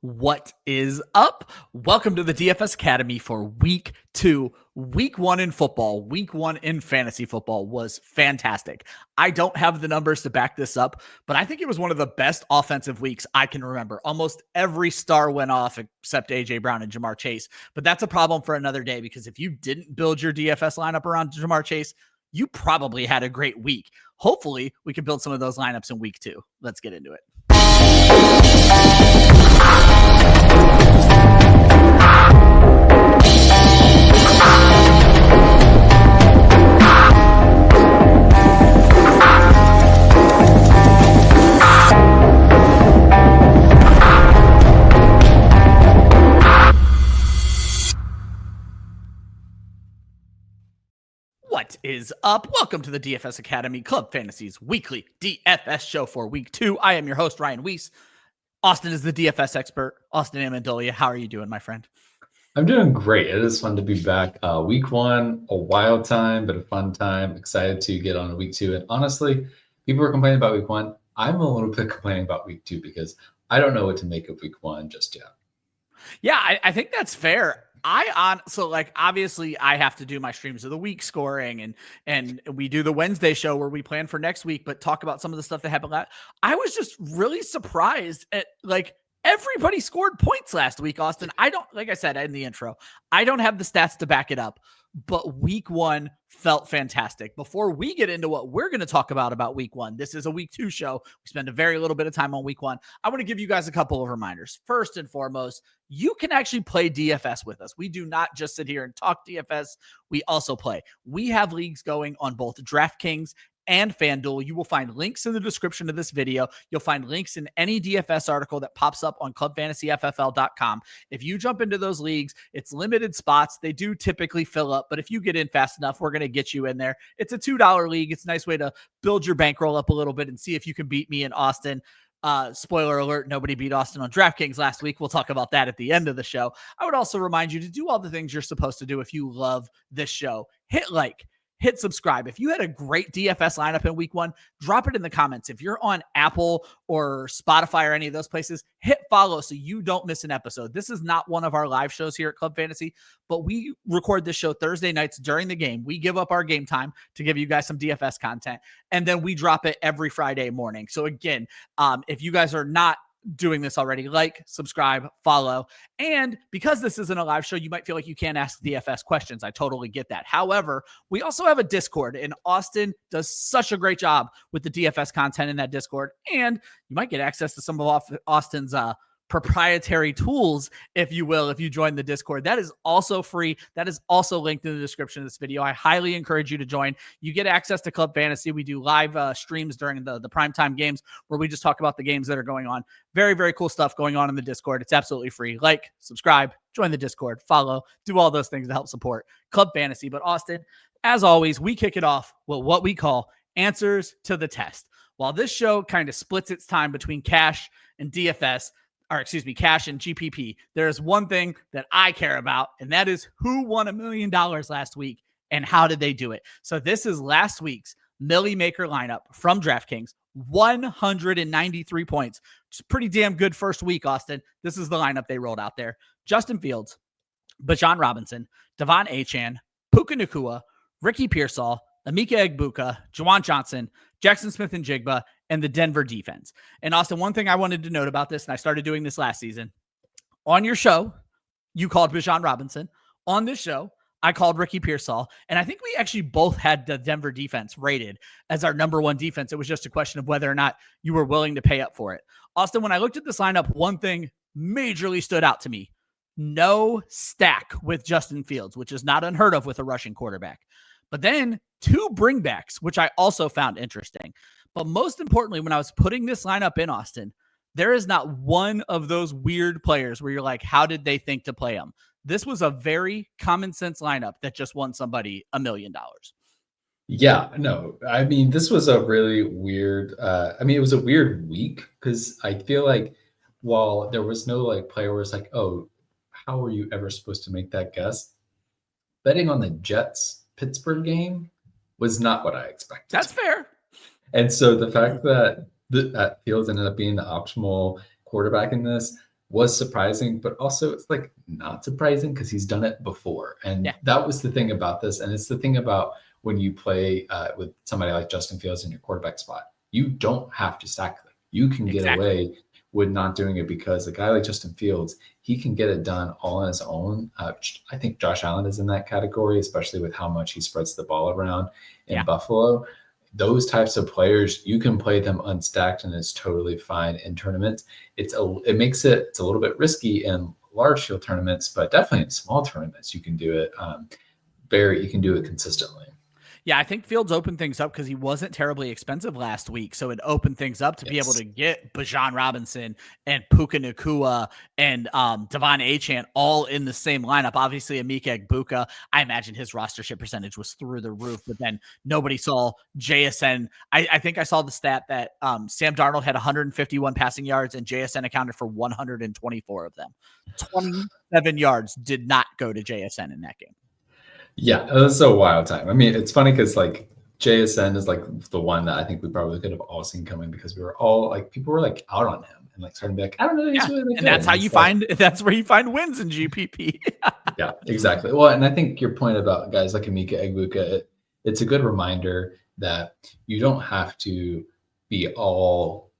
What is up? Welcome to the DFS Academy for week 2. Week 1 in football, week 1 in fantasy football was fantastic. I don't have the numbers to back this up, but I think it was one of the best offensive weeks I can remember. Almost every star went off except A.J. Brown and Jamar Chase. But that's a problem for another day, because if you didn't build your DFS lineup around Jamar Chase, you probably had a great week. Hopefully, we can build some of those lineups in week 2. Let's get into it. What is up? Welcome to the DFS Academy Club Fantasy's weekly DFS show for week 2. I am your host, Ryan Weiss. Austin is the DFS expert. Austin Amendolia, how are you doing, my friend? I'm doing great. It is fun to be back. Week 1, a wild time, but a fun time. Excited to get on to week 2. And honestly, people are complaining about week 1. I'm a little bit complaining about week 2 because I don't know what to make of week 1 just yet. Yeah, I think that's fair. Obviously I have to do my streams of the week scoring and we do the Wednesday show where we plan for next week, but talk about some of the stuff that happened. I was just really surprised at everybody scored points last week, Austin. Like I said in the intro, I don't have the stats to back it up, but week 1 felt fantastic. Before we get into what we're going to talk about week 1, this is a week 2 show. We spend a very little bit of time on week 1. I want to give you guys a couple of reminders. First and foremost, you can actually play DFS with us. We do not just sit here and talk DFS. We also play. We have leagues going on both DraftKings and FanDuel. You will find links in the description of this video. You'll find links in any DFS article that pops up on clubfantasyffl.com. If you jump into those leagues, it's limited spots. They do typically fill up, but if you get in fast enough, we're going to get you in there. It's a $2 league. It's a nice way to build your bankroll up a little bit and see if you can beat me and Austin. Spoiler alert, nobody beat Austin on DraftKings last week. We'll talk about that at the end of the show. I would also remind you to do all the things you're supposed to do if you love this show. Hit like, hit subscribe. If you had a great DFS lineup in week 1, drop it in the comments. If you're on Apple or Spotify or any of those places, hit follow so you don't miss an episode. This is not one of our live shows here at Club Fantasy, but we record this show Thursday nights during the game. We give up our game time to give you guys some DFS content, and then we drop it every Friday morning. So again, if you guys are not doing this already, like, subscribe, follow. And because this isn't a live show, you might feel like you can't ask DFS questions. I totally get that. However, we also have a Discord, and Austin does such a great job with the DFS content in that Discord. And you might get access to some of Austin's proprietary tools, if you will, if you join the Discord. That is also free. That is also linked in the description of this video. I highly encourage you to join. You get access to Club Fantasy. We do live streams during the primetime games where we just talk about the games that are going on. Very, very cool stuff going on in the Discord. It's absolutely free. Like, subscribe, join the Discord, follow, do all those things to help support Club Fantasy. But Austin, as always, we kick it off with what we call answers to the test. While this show kind of splits its time between cash and DFS, cash and GPP, there's one thing that I care about, and that is who won $1 million last week and how did they do it. So this is last week's Millie Maker lineup from DraftKings, 193 points. It's a pretty damn good first week, Austin. This is the lineup they rolled out there. Justin Fields, Bijan Robinson, Devon Achane, Puka Nacua, Ricky Pearsall, Emeka Egbuka, Juwan Johnson, Jackson Smith-Njigba, and the Denver defense. And Austin, one thing I wanted to note about this, and I started doing this last season, on your show, you called Bijan Robinson. On this show, I called Ricky Pearsall. And I think we actually both had the Denver defense rated as our number 1 defense. It was just a question of whether or not you were willing to pay up for it. Austin, when I looked at this lineup, one thing majorly stood out to me. No stack with Justin Fields, which is not unheard of with a rushing quarterback. But then 2 bringbacks, which I also found interesting. But most importantly, when I was putting this lineup in, Austin, there is not one of those weird players where you're like, how did they think to play them? This was a very common sense lineup that just won somebody $1 million. Yeah, no, I mean, this was a really weird, it was a weird week because I feel like while there was no player where it's like, oh, how were you ever supposed to make that guess? Betting on the Jets Pittsburgh game was not what I expected. That's fair. And so the fact that Fields ended up being the optimal quarterback in this was surprising, but also it's like not surprising because he's done it before. And that was the thing about this. And it's the thing about when you play with somebody like Justin Fields in your quarterback spot, you don't have to stack them. You can get away with not doing it because a guy like Justin Fields, he can get it done all on his own. I think Josh Allen is in that category, especially with how much he spreads the ball around in Buffalo. Those types of players, you can play them unstacked and it's totally fine in tournaments. It's a little bit risky in large field tournaments, but definitely in small tournaments, you can do it. You can do it consistently. Yeah, I think Fields opened things up because he wasn't terribly expensive last week. So it opened things up to be able to get Bijan Robinson and Puka Nacua and Devon Achane all in the same lineup. Obviously, Emeka Egbuka, I imagine his rostership percentage was through the roof, but then nobody saw JSN. I think I saw the stat that Sam Darnold had 151 passing yards and JSN accounted for 124 of them. 27 yards did not go to JSN in that game. Yeah, it was a wild time. I mean, it's funny because like JSN is like the one that I think we probably could have all seen coming because we were all like, people were like out on him and like starting to be like, I don't know. He's really good. And that's how you that's where you find wins in GPP. Yeah, exactly. Well, and I think your point about guys like Emeka Egbuka, it's a good reminder that you don't have to be all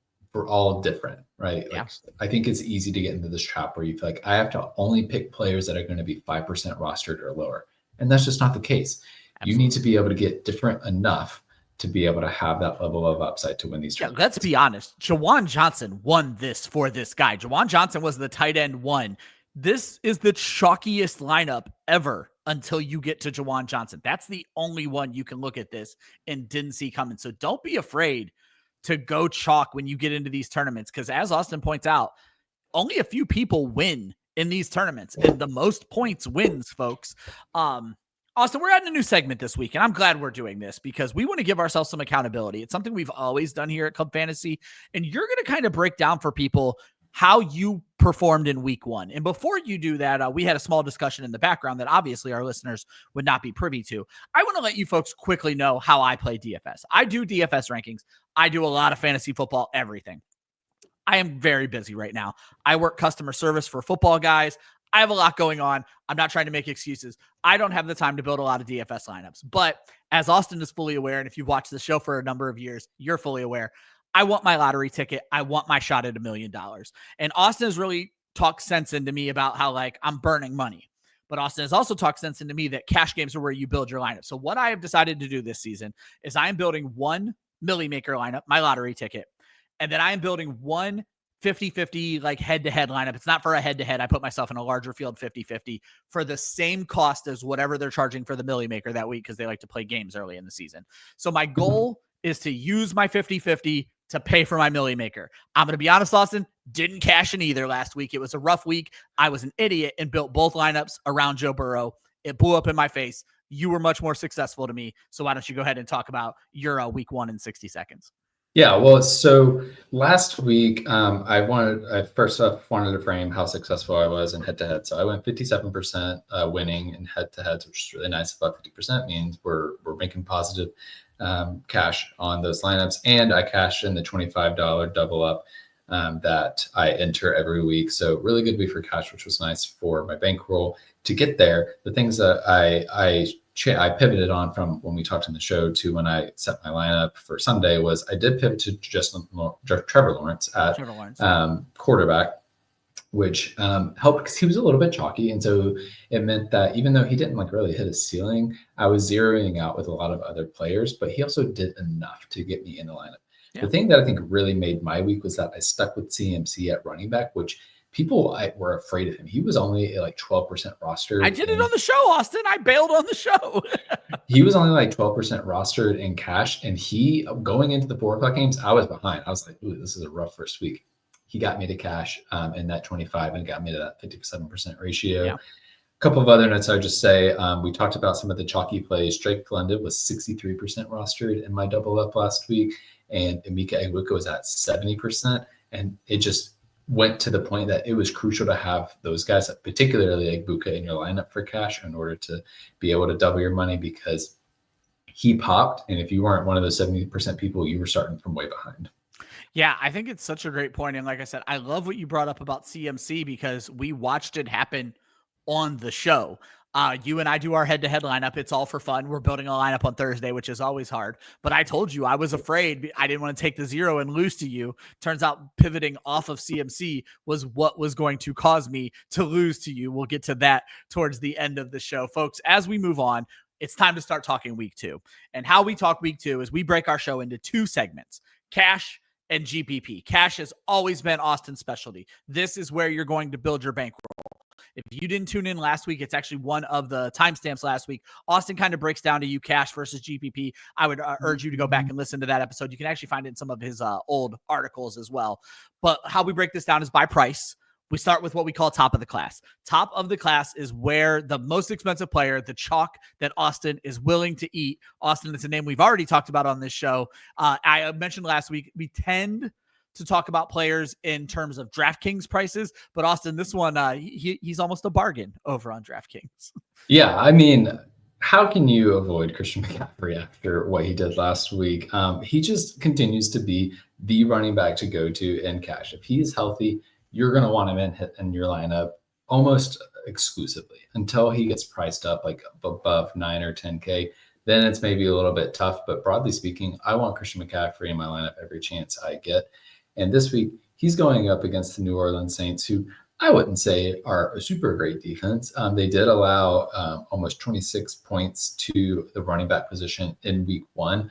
different, right? Like, I think it's easy to get into this trap where you feel like I have to only pick players that are going to be 5% rostered or lower. And that's just not the case. Absolutely. You need to be able to get different enough to be able to have that level of upside to win these tournaments. Let's be honest. Jawan Johnson won this for this guy. Jawan Johnson was the tight end one. This is the chalkiest lineup ever until you get to Jawan Johnson. That's the only one you can look at this and didn't see coming. So don't be afraid to go chalk when you get into these tournaments because as Austin points out, only a few people win in these tournaments and the most points wins, folks. Austin, we're adding a new segment this week and I'm glad we're doing this because we want to give ourselves some accountability. It's something we've always done here at Club Fantasy and you're going to kind of break down for people how you performed in week one. And before you do that, we had a small discussion in the background that obviously our listeners would not be privy to. I want to let you folks quickly know how I play DFS. I do DFS rankings. I do a lot of fantasy football, everything. I am very busy right now. I work customer service for football guys. I have a lot going on. I'm not trying to make excuses. I don't have the time to build a lot of DFS lineups. But as Austin is fully aware, and if you've watched the show for a number of years, you're fully aware, I want my lottery ticket. I want my shot at $1 million. And Austin has really talked sense into me about how like I'm burning money. But Austin has also talked sense into me that cash games are where you build your lineup. So what I have decided to do this season is I am building one Millie Maker lineup, my lottery ticket. And then I am building one 50-50 like head-to-head lineup. It's not for a head-to-head. I put myself in a larger field 50-50 for the same cost as whatever they're charging for the Millie Maker that week because they like to play games early in the season. So my goal is to use my 50-50 to pay for my Millie Maker. I'm going to be honest, Austin, didn't cash in either last week. It was a rough week. I was an idiot and built both lineups around Joe Burrow. It blew up in my face. You were much more successful to me. So why don't you go ahead and talk about your week one in 60 seconds? Yeah, well, so last week, I first off wanted to frame how successful I was in head-to-head. So I went 57% winning in head-to-heads, which is really nice. About 50% means we're making positive cash on those lineups. And I cashed in the $25 double up that I enter every week. So really good week for cash, which was nice for my bankroll. To get there, the things that I pivoted on from when we talked in the show to when I set my lineup for Sunday was I did pivot to Trevor Lawrence at quarterback, which helped because he was a little bit chalky. And so it meant that even though he didn't like really hit his ceiling, I was zeroing out with a lot of other players, but he also did enough to get me in the lineup. Yeah. The thing that I think really made my week was that I stuck with CMC at running back, which people were afraid of him. He was only like 12% rostered. I did it on the show, Austin. I bailed on the show. He was only like 12% rostered in cash. And he, going into the 4 o'clock games, I was behind. I was like, ooh, this is a rough first week. He got me to cash in that 25 and got me to that 57% ratio. Yeah. A couple of other notes I would just say, we talked about some of the chalky plays. Drake London was 63% rostered in my double up last week. And Emeka Egbuka was at 70%. And it just went to the point that it was crucial to have those guys, particularly Egbuka, in your lineup for cash in order to be able to double your money because he popped. And if you weren't one of those 70% people, you were starting from way behind. Yeah, I think it's such a great point. And like I said, I love what you brought up about CMC because we watched it happen on the show. You and I do our head-to-head lineup. It's all for fun. We're building a lineup on Thursday, which is always hard. But I told you I was afraid. I didn't want to take the 0 and lose to you. Turns out pivoting off of CMC was what was going to cause me to lose to you. We'll get to that towards the end of the show. Folks, as we move on, it's time to start talking week 2. And how we talk week 2 is we break our show into 2 segments: cash and GPP. Cash has always been Austin's specialty. This is where you're going to build your bankroll. If you didn't tune in last week, it's actually one of the timestamps last week. Austin kind of breaks down to you cash versus GPP. I would urge you to go back and listen to that episode. You can actually find it in some of his old articles as well. But how we break this down is by price. We start with what we call top of the class. Top of the class is where the most expensive player, the chalk that Austin is willing to eat. Austin, it's a name we've already talked about on this show. I mentioned last week, we tend to talk about players in terms of DraftKings prices, but Austin, this one, he's almost a bargain over on DraftKings. Yeah, I mean, how can you avoid Christian McCaffrey after what he did last week? He just continues to be the running back to go to in cash. If he's healthy, you're going to want him in your lineup almost exclusively until he gets priced up like above 9 or 10K. Then it's maybe a little bit tough. But broadly speaking, I want Christian McCaffrey in my lineup every chance I get. And this week, he's going up against the New Orleans Saints, who I wouldn't say are a super great defense. They did allow almost 26 points to the running back position in week 1.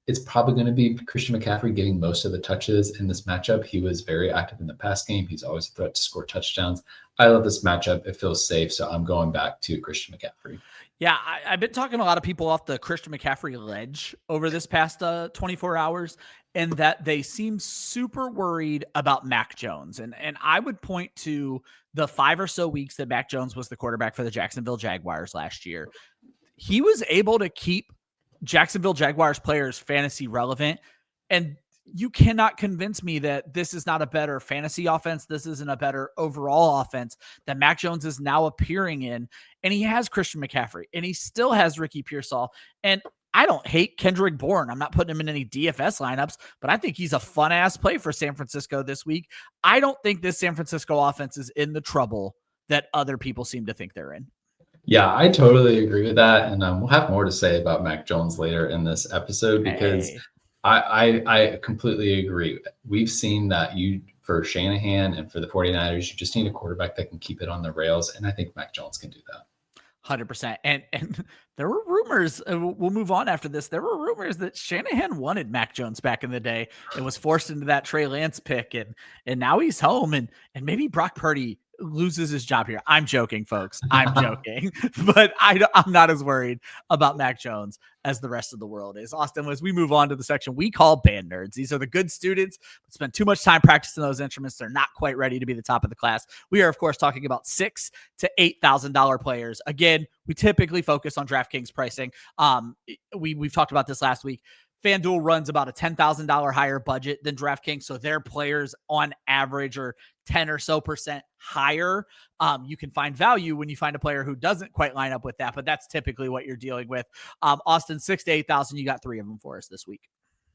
It's probably going to be Christian McCaffrey getting most of the touches in this matchup. He was very active in the pass game. He's always a threat to score touchdowns. I love this matchup. It feels safe, so I'm going back to Christian McCaffrey. Yeah, I've been talking to a lot of people off the Christian McCaffrey ledge over this past 24 hours, and that they seem super worried about Mac Jones. And I would point to the 5 or so weeks that Mac Jones was the quarterback for the Jacksonville Jaguars last year. He was able to keep Jacksonville Jaguars players fantasy relevant. And you cannot convince me that this is not a better fantasy offense. This isn't a better overall offense that Mac Jones is now appearing in. And he has Christian McCaffrey and he still has Ricky Pearsall. And I don't hate Kendrick Bourne. I'm not putting him in any DFS lineups, but I think he's a fun ass play for San Francisco this week. I don't think this San Francisco offense is in the trouble that other people seem to think they're in. Yeah, I totally agree with that. And we'll have more to say about Mac Jones later in this episode because I completely agree. We've seen that for Shanahan and for the 49ers, you just need a quarterback that can keep it on the rails. And I think Mac Jones can do that. 100%. And there were rumors, we'll move on after this. There were rumors that Shanahan wanted Mac Jones back in the day and was forced into that Trey Lance pick. And now he's home and maybe Brock Purdy loses his job here. I'm joking, folks. I'm joking, but I'm not as worried about Mac Jones as the rest of the world is. Austin, as we move on to the section we call band nerds, these are the good students, but spend too much time practicing those instruments. They're not quite ready to be the top of the class. We are, of course, talking about $6,000 to $8,000 players. Again, we typically focus on DraftKings pricing. We've talked about this last week. FanDuel runs about a $10,000 higher budget than DraftKings, so their players on average are 10 or so % higher. You can find value when you find a player who doesn't quite line up with that, but that's typically what you're dealing with. Austin, 6,000 to 8,000, you got 3 of them for us this week.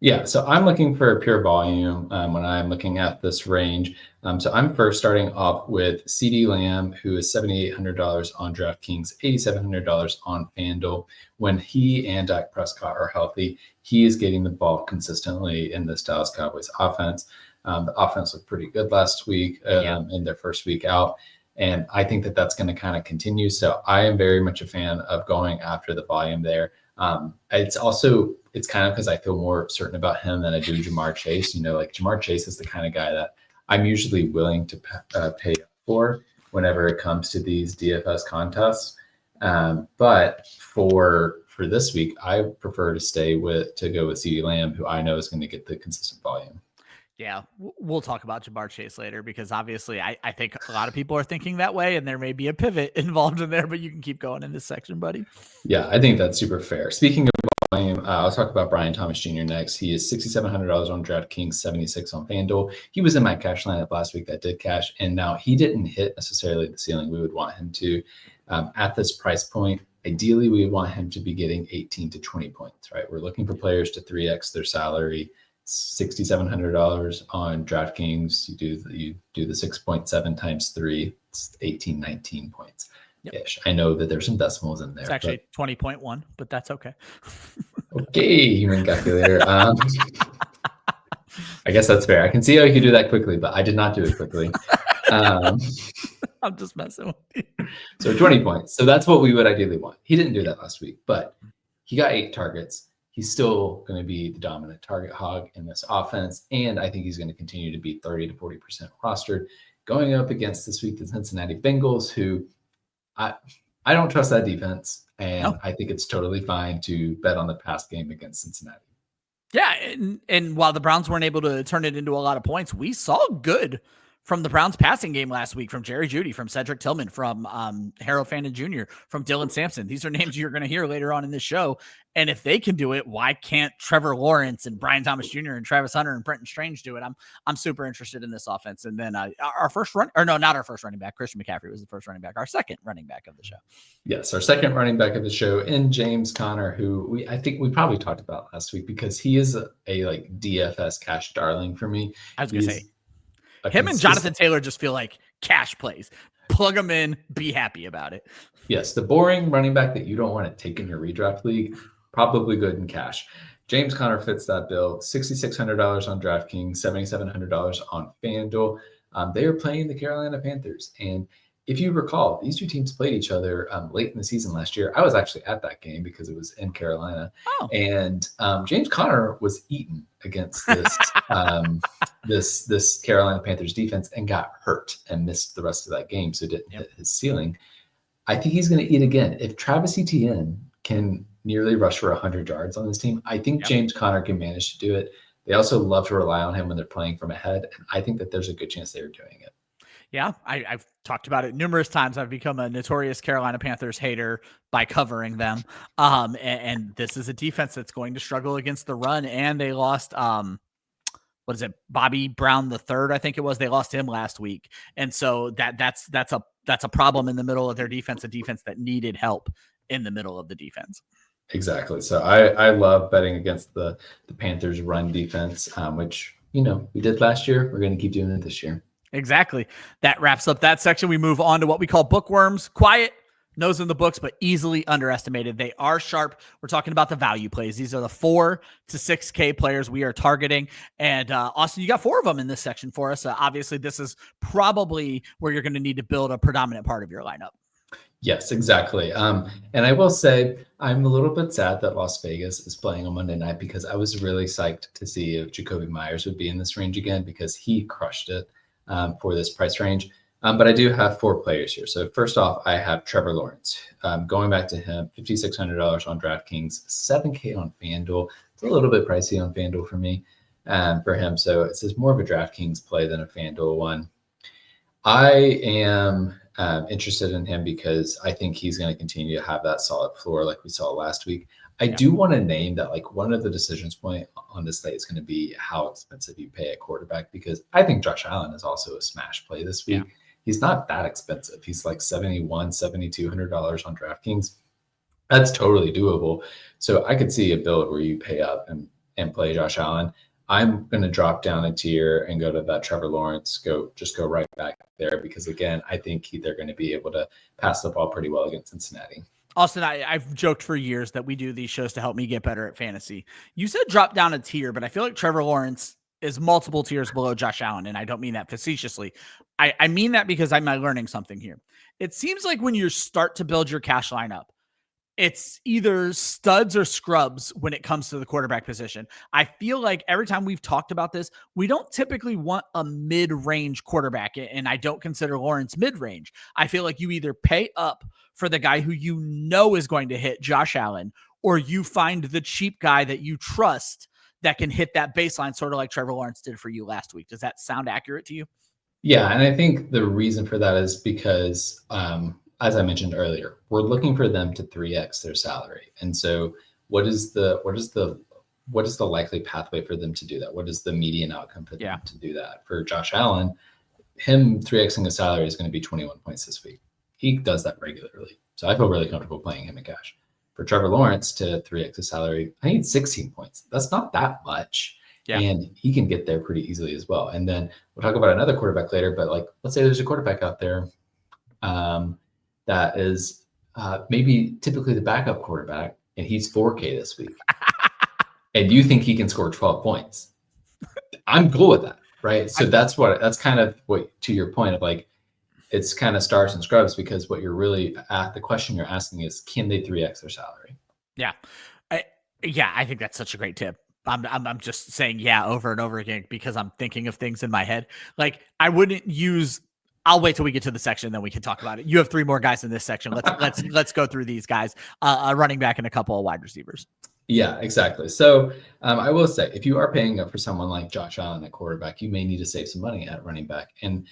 Yeah, so I'm looking for pure volume when I'm looking at this range. So I'm first starting off with CeeDee Lamb, who is $7,800 on DraftKings, $8,700 on FanDuel. When he and Dak Prescott are healthy, he is getting the ball consistently in this Dallas Cowboys offense. The offense looked pretty good last week in their first week out. And I think that that's going to kind of continue. So I am very much a fan of going after the volume there. It's kind of because I feel more certain about him than I do Jamar Chase. Like Jamar Chase is the kind of guy that I'm usually willing to pay for whenever it comes to these DFS contests. But for this week, I prefer to go with CeeDee Lamb, who I know is going to get the consistent volume. Yeah, we'll talk about Jamar Chase later because obviously I think a lot of people are thinking that way and there may be a pivot involved in there, but you can keep going in this section, buddy. Yeah, I think that's super fair. Speaking of volume, I'll talk about Brian Thomas Jr. next. He is $6,700 on DraftKings, $76 on FanDuel. He was in my cash lineup last week that did cash, and now he didn't hit necessarily the ceiling we would want him to. At this price point, ideally we want him to be getting 18 to 20 points, right? We're looking for players to 3x their salary. $6,700 on DraftKings. You do the 6.7 times 3, it's 19 points ish. I know that there's some decimals in there. It's actually 20.1, but that's okay. Okay, human calculator. I guess that's fair. I can see how you could do that quickly, but I did not do it quickly. I'm just messing with you. So 20 points. So that's what we would ideally want. He didn't do that last week, but he got 8 targets. He's still going to be the dominant target hog in this offense. And I think he's going to continue to be 30 to 40% rostered going up against this week the Cincinnati Bengals, who I don't trust that defense. And I think it's totally fine to bet on the pass game against Cincinnati. Yeah. And while the Browns weren't able to turn it into a lot of points, we saw good from the Browns passing game last week, from Jerry Jeudy, from Cedric Tillman, from Harold Fandon Jr., from Dylan Sampson. These are names you're going to hear later on in this show. And if they can do it, why can't Trevor Lawrence and Brian Thomas Jr. and Travis Hunter and Brenton Strange do it? I'm super interested in this offense. And then our first not our first running back. Christian McCaffrey was the first running back. Our second running back of the show. Yes, our second running back of the show, in James Conner, who I think we probably talked about last week because he is a like DFS cash darling for me. I was going to say, him and Jonathan Taylor just feel like cash plays. Plug them in, be happy about it. Yes, the boring running back that you don't want to take in your redraft league, probably good in cash. James Conner fits that bill. $6,600 on DraftKings, $7,700 on FanDuel. They are playing the Carolina Panthers. And if you recall, these two teams played each other late in the season last year. I was actually at that game because it was in Carolina. And James Conner was eaten against this this Carolina Panthers defense and got hurt and missed the rest of that game, so didn't hit his ceiling. I think he's going to eat again. If Travis Etienne can nearly rush for 100 yards on this team, I think James Conner can manage to do it. They also love to rely on him when they're playing from ahead, and I think that there's a good chance they're doing it. Yeah, I've talked about it numerous times. I've become a notorious Carolina Panthers hater by covering them. And this is a defense that's going to struggle against the run. And they lost, Bobby Brown III, I think it was. They lost him last week. And so that's a problem in the middle of their defense, a defense that needed help in the middle of the defense. Exactly. So I love betting against the Panthers run defense, which, we did last year. We're going to keep doing it this year. Exactly. That wraps up that section. We move on to what we call bookworms. Quiet, nose in the books, but easily underestimated. They are sharp. We're talking about the value plays. These are the 4 to 6K players we are targeting. And Austin, you got 4 of them in this section for us. Obviously, this is probably where you're going to need to build a predominant part of your lineup. Yes, exactly. And I will say I'm a little bit sad that Las Vegas is playing on Monday night because I was really psyched to see if Jacoby Myers would be in this range again because he crushed it for this price range. But I do have 4 players here. So first off, I have Trevor Lawrence. Going back to him, $5,600 on DraftKings, $7K on FanDuel. It's a little bit pricey on FanDuel for me, for him. So it's just more of a DraftKings play than a FanDuel one. I am interested in him because I think he's going to continue to have that solid floor like we saw last week. I do want to name that like one of the decisions point on this slate is going to be how expensive you pay at quarterback, because I think Josh Allen is also a smash play this week. Yeah. He's not that expensive. He's like $7,200 on DraftKings. That's totally doable. So I could see a build where you pay up and play Josh Allen. I'm going to drop down a tier and go to that Trevor Lawrence, go right back there, because again, I think they're going to be able to pass the ball pretty well against Cincinnati. Austin, I've joked for years that we do these shows to help me get better at fantasy. You said drop down a tier, but I feel like Trevor Lawrence is multiple tiers below Josh Allen, and I don't mean that facetiously. I mean that because I'm learning something here. It seems like when you start to build your cash lineup, it's either studs or scrubs when it comes to the quarterback position. I feel like every time we've talked about this, we don't typically want a mid-range quarterback, and I don't consider Lawrence mid-range. I feel like you either pay up for the guy who you know is going to hit Josh Allen, or you find the cheap guy that you trust that can hit that baseline, sort of like Trevor Lawrence did for you last week. Does that sound accurate to you? Yeah, and I think the reason for that is because, as I mentioned earlier, we're looking for them to 3x their salary. And so what is the likely pathway for them to do that? What is the median outcome for them to do that? For Josh Allen, him 3xing his salary is going to be 21 points this week. He does that regularly. So I feel really comfortable playing him in cash. For Trevor Lawrence to 3x his salary, I need 16 points. That's not that much. Yeah. And he can get there pretty easily as well. And then we'll talk about another quarterback later, but like, let's say there's a quarterback out there that is maybe typically the backup quarterback, and he's 4K this week. And you think he can score 12 points. I'm cool with that, right? So that's kind of what, to your point of like, it's kind of stars and scrubs, because what you're really the question you're asking is, can they 3x their salary? Yeah. I think that's such a great tip. I'm just saying over and over again because I'm thinking of things in my head. Like I wouldn't use. I'll wait till we get to the section, then we can talk about it. You have 3 more guys in this section. Let's go through these guys. A running back and a couple of wide receivers. Yeah, exactly. So I will say, if you are paying up for someone like Josh Allen at quarterback, you may need to save some money at running back. And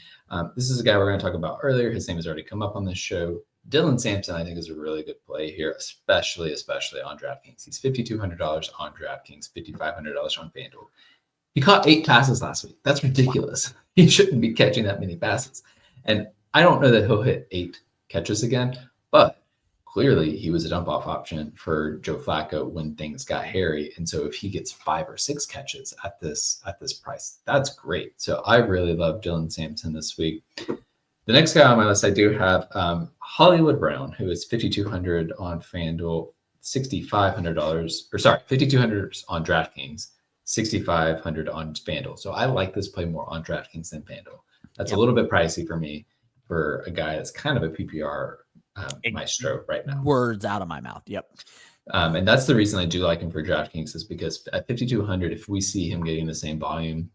this is a guy we're going to talk about earlier. His name has already come up on this show. Dylan Sampson, I think, is a really good play here, especially on DraftKings. He's $5,200 on DraftKings, $5,500 on FanDuel. He caught 8 passes last week. That's ridiculous. Wow. He shouldn't be catching that many passes. And I don't know that he'll hit 8 catches again, but clearly he was a dump off option for Joe Flacco when things got hairy. And so if he gets 5 or 6 catches at this price, that's great. So I really love Dylan Sampson this week. The next guy on my list, I do have Hollywood Brown, who is $5,200 on FanDuel, $5,200 on DraftKings, $6,500 on FanDuel. So I like this play more on DraftKings than FanDuel. That's a little bit pricey for me, for a guy that's kind of a PPR maestro right now. Words out of my mouth. Yep. And that's the reason I do like him for DraftKings, is because at $5,200, if we see him getting the same volume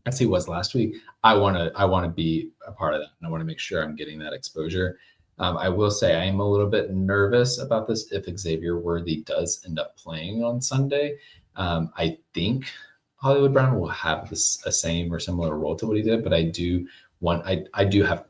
as he was last week, I want to be a part of that, and I want to make sure I'm getting that exposure. I will say I am a little bit nervous about this if Xavier Worthy does end up playing on Sunday. I think Hollywood Brown will have a same or similar role to what he did, but I do have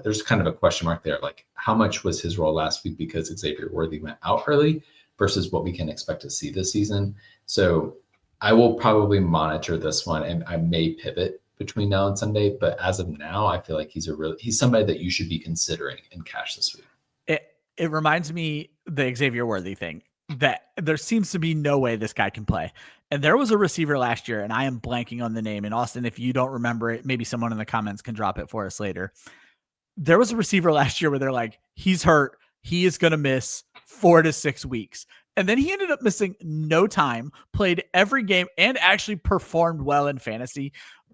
there's kind of a question mark there. Like, how much was his role last week because Xavier Worthy went out early versus what we can expect to see this season? So I will probably monitor this one, and I may pivot between now and Sunday. But as of now, I feel like he's somebody that you should be considering in cash this week. It reminds me, the Xavier Worthy thing, that there seems to be no way this guy can play. And there was a receiver last year, and I am blanking on the name. And Austin, if you don't remember it, maybe someone in the comments can drop it for us later. There was a receiver last year where they're like, he's hurt. He is going to miss 4 to 6 weeks. And then he ended up missing no time, played every game, and actually performed well in fantasy.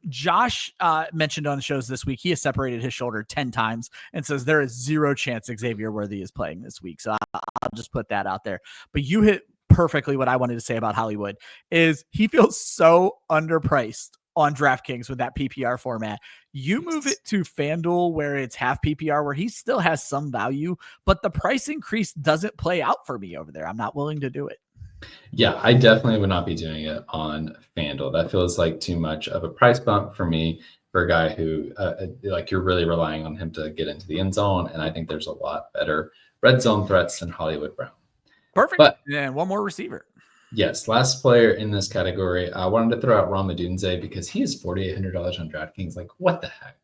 Josh mentioned on the shows this week, he has separated his shoulder 10 times and says there is 0 chance Xavier Worthy is playing this week. So I'll just put that out there. But you hit perfectly what I wanted to say about Hollywood, is he feels so underpriced on DraftKings with that PPR format. You move it to FanDuel where it's half PPR, where he still has some value, but the price increase doesn't play out for me over there. I'm not willing to do it. Yeah, I definitely would not be doing it on FanDuel. That feels like too much of a price bump for me, for a guy who like, you're really relying on him to get into the end zone. And I think there's a lot better red zone threats than Hollywood Brown. Perfect. But, and one more receiver. Yes, last player in this category. I wanted to throw out Rama Dunze because he is $4,800 on DraftKings. Like, what the heck?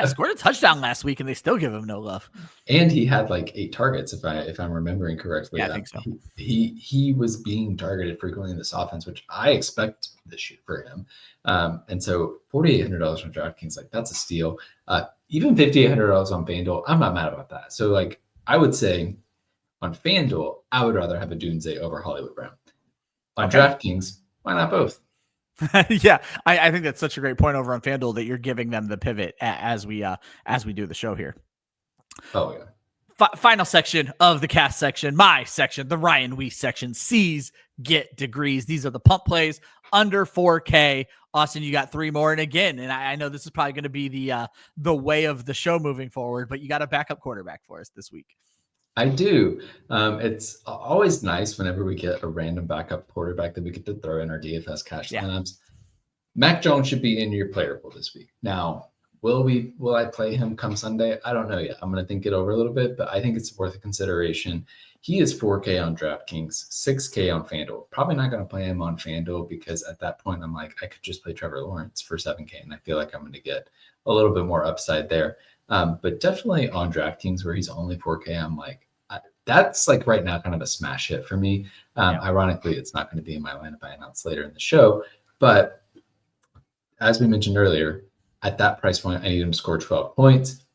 Scored a touchdown last week, and they still give him no love. And he had like 8 targets, if I'm remembering correctly. Yeah, I think so. He was being targeted frequently in this offense, which I expect this year for him. And so $4,800 on DraftKings, like, that's a steal. Even $5,800 on FanDuel, I'm not mad about that. So, like, I would say on FanDuel, I would rather have a Dunze over Hollywood Brown. On DraftKings, why not both? Yeah, I think that's such a great point over on FanDuel, that you're giving them the pivot as we do the show here. Oh yeah. Final section of the cast section, my section, the Ryan Weiss section. C's get degrees. These are the pump plays under 4K. Austin, you got 3 more, and again, and I know this is probably going to be the way of the show moving forward, but you got a backup quarterback for us this week. I do. It's always nice whenever we get a random backup quarterback that we get to throw in our DFS cash lineups. Mac Jones should be in your player pool this week. Now, will I play him come Sunday? I don't know yet. I'm going to think it over a little bit, but I think it's worth a consideration. He is 4K on DraftKings, 6K on FanDuel. Probably not going to play him on FanDuel because at that point, I'm like, I could just play Trevor Lawrence for 7K, and I feel like I'm going to get a little bit more upside there. But definitely on DraftKings, where he's only 4K, I'm like, that's like right now kind of a smash hit for me. Ironically, it's not going to be in my lineup I announce later in the show, but as we mentioned earlier, at that price point, I need him to score 12 points.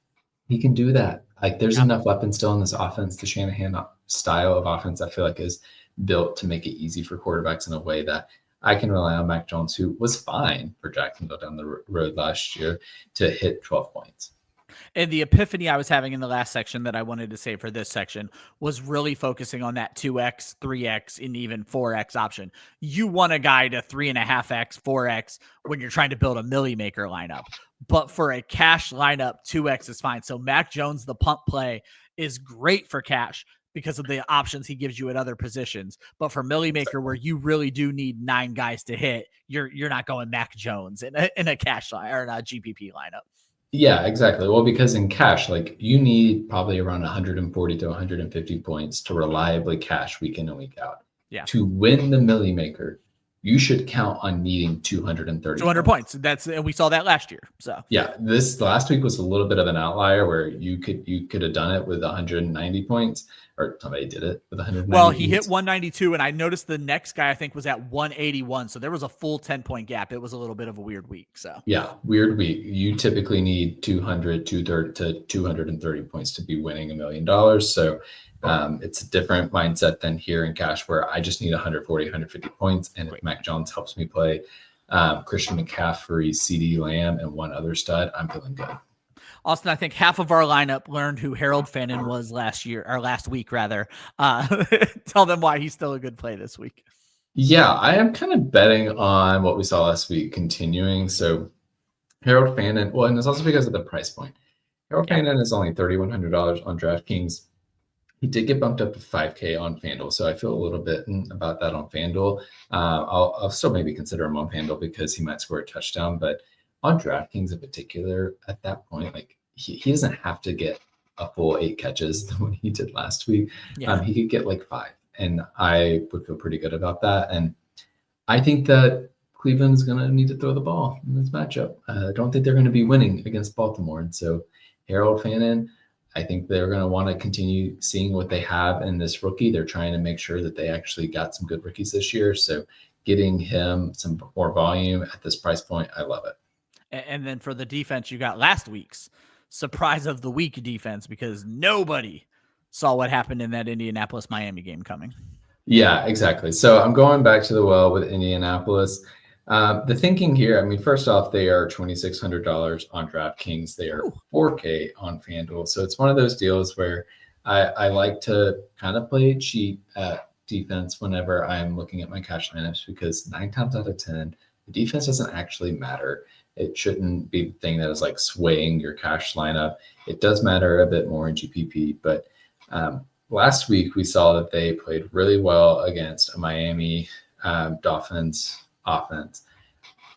He can do that. Like there's enough weapons still in this offense. The Shanahan style of offense, I feel like, is built to make it easy for quarterbacks in a way that I can rely on Mac Jones, who was fine for Jacksonville down the road last year, to hit 12 points. And the epiphany I was having in the last section that I wanted to say for this section was really focusing on that 2x, 3x, and even 4x option. You want a guy to 3.5x, 4x when you're trying to build a Millie Maker lineup. But for a cash lineup, 2x is fine. So Mac Jones, the punt play, is great for cash because of the options he gives you at other positions. But for Millie Maker, where you really do need 9 guys to hit, you're not going Mac Jones in a cash line or in a GPP lineup. Yeah, exactly. Well, because in cash, like you need probably around 140 to 150 points to reliably cash week in and week out. Yeah. To win the Millie Maker, you should count on needing 200 points. And we saw that last year. So yeah, this last week was a little bit of an outlier where you could have done it with 190 points, or somebody did it with 190. Well, he hit 192, and I noticed the next guy I think was at 181. So there was a full 10-point gap. It was a little bit of a weird week. So yeah, weird week. You typically need 200 to 230 points to be winning $1 million. So it's a different mindset than here in cash, where I just need 140, 150 points. And if Mac Jones helps me play Christian McCaffrey, CD Lamb, and one other stud, I'm feeling good. Austin, I think half of our lineup learned who Harold Fannin was last week. Tell them why he's still a good play this week. Yeah, I am kind of betting on what we saw last week continuing. So Harold Fannin, well, and it's also because of the price point. Harold Fannin is only $3,100 on DraftKings. He did get bumped up to $5K on FanDuel, so I feel a little bit about that on FanDuel. I'll still maybe consider him on FanDuel because he might score a touchdown, but on DraftKings in particular, at that point, like he doesn't have to get a full 8 catches the way he did last week. Yeah. He could get like 5, and I would feel pretty good about that. And I think that Cleveland is going to need to throw the ball in this matchup. I don't think they're going to be winning against Baltimore, and so Harold Fannin, I think they're going to want to continue seeing what they have in this rookie. They're trying to make sure that they actually got some good rookies this year. So getting him some more volume at this price point, I love it. And then for the defense, you got last week's surprise of the week defense, because nobody saw what happened in that Indianapolis-Miami game coming. Yeah, exactly. So I'm going back to the well with Indianapolis. The thinking here, I mean, first off, they are $2,600 on DraftKings. They are $4K on FanDuel. So it's one of those deals where I like to kind of play cheap at defense whenever I'm looking at my cash lineups, because 9 times out of 10, the defense doesn't actually matter. It shouldn't be the thing that is like swaying your cash lineup. It does matter a bit more in GPP, but last week we saw that they played really well against a Miami Dolphins offense.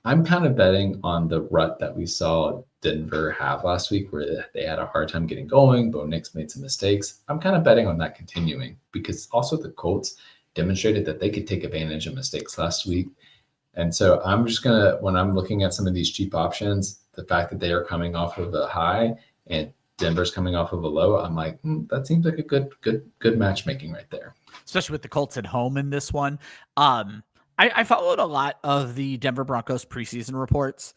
I'm kind of betting on the rut that we saw Denver have last week, where they had a hard time getting going. Bo Nix made some mistakes. I'm kind of betting on that continuing, because also the Colts demonstrated that they could take advantage of mistakes last week. And so I'm just going to, when I'm looking at some of these cheap options, the fact that they are coming off of a high and Denver's coming off of a low, I'm like, that seems like a good matchmaking right there. Especially with the Colts at home in this one. I followed a lot of the Denver Broncos preseason reports.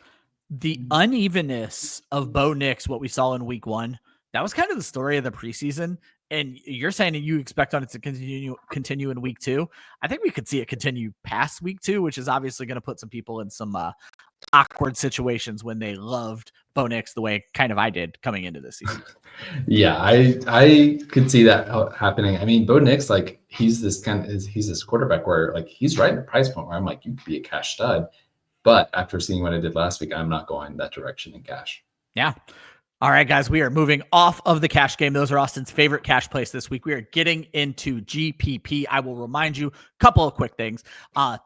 The unevenness of Bo Nix, what we saw in week 1, that was kind of the story of the preseason. And you're saying that you expect on it to continue in week 2. I think we could see it continue past week 2, which is obviously going to put some people in some awkward situations when they loved Bo Nix the way kind of I did coming into this season. Yeah, I could see that happening. I mean, Bo Nix, like he's this quarterback where like he's right in the price point where I'm like, you could be a cash stud. But after seeing what I did last week, I'm not going that direction in cash. Yeah. All right, guys, we are moving off of the cash game. Those are Austin's favorite cash plays this week. We are getting into GPP. I will remind you a couple of quick things.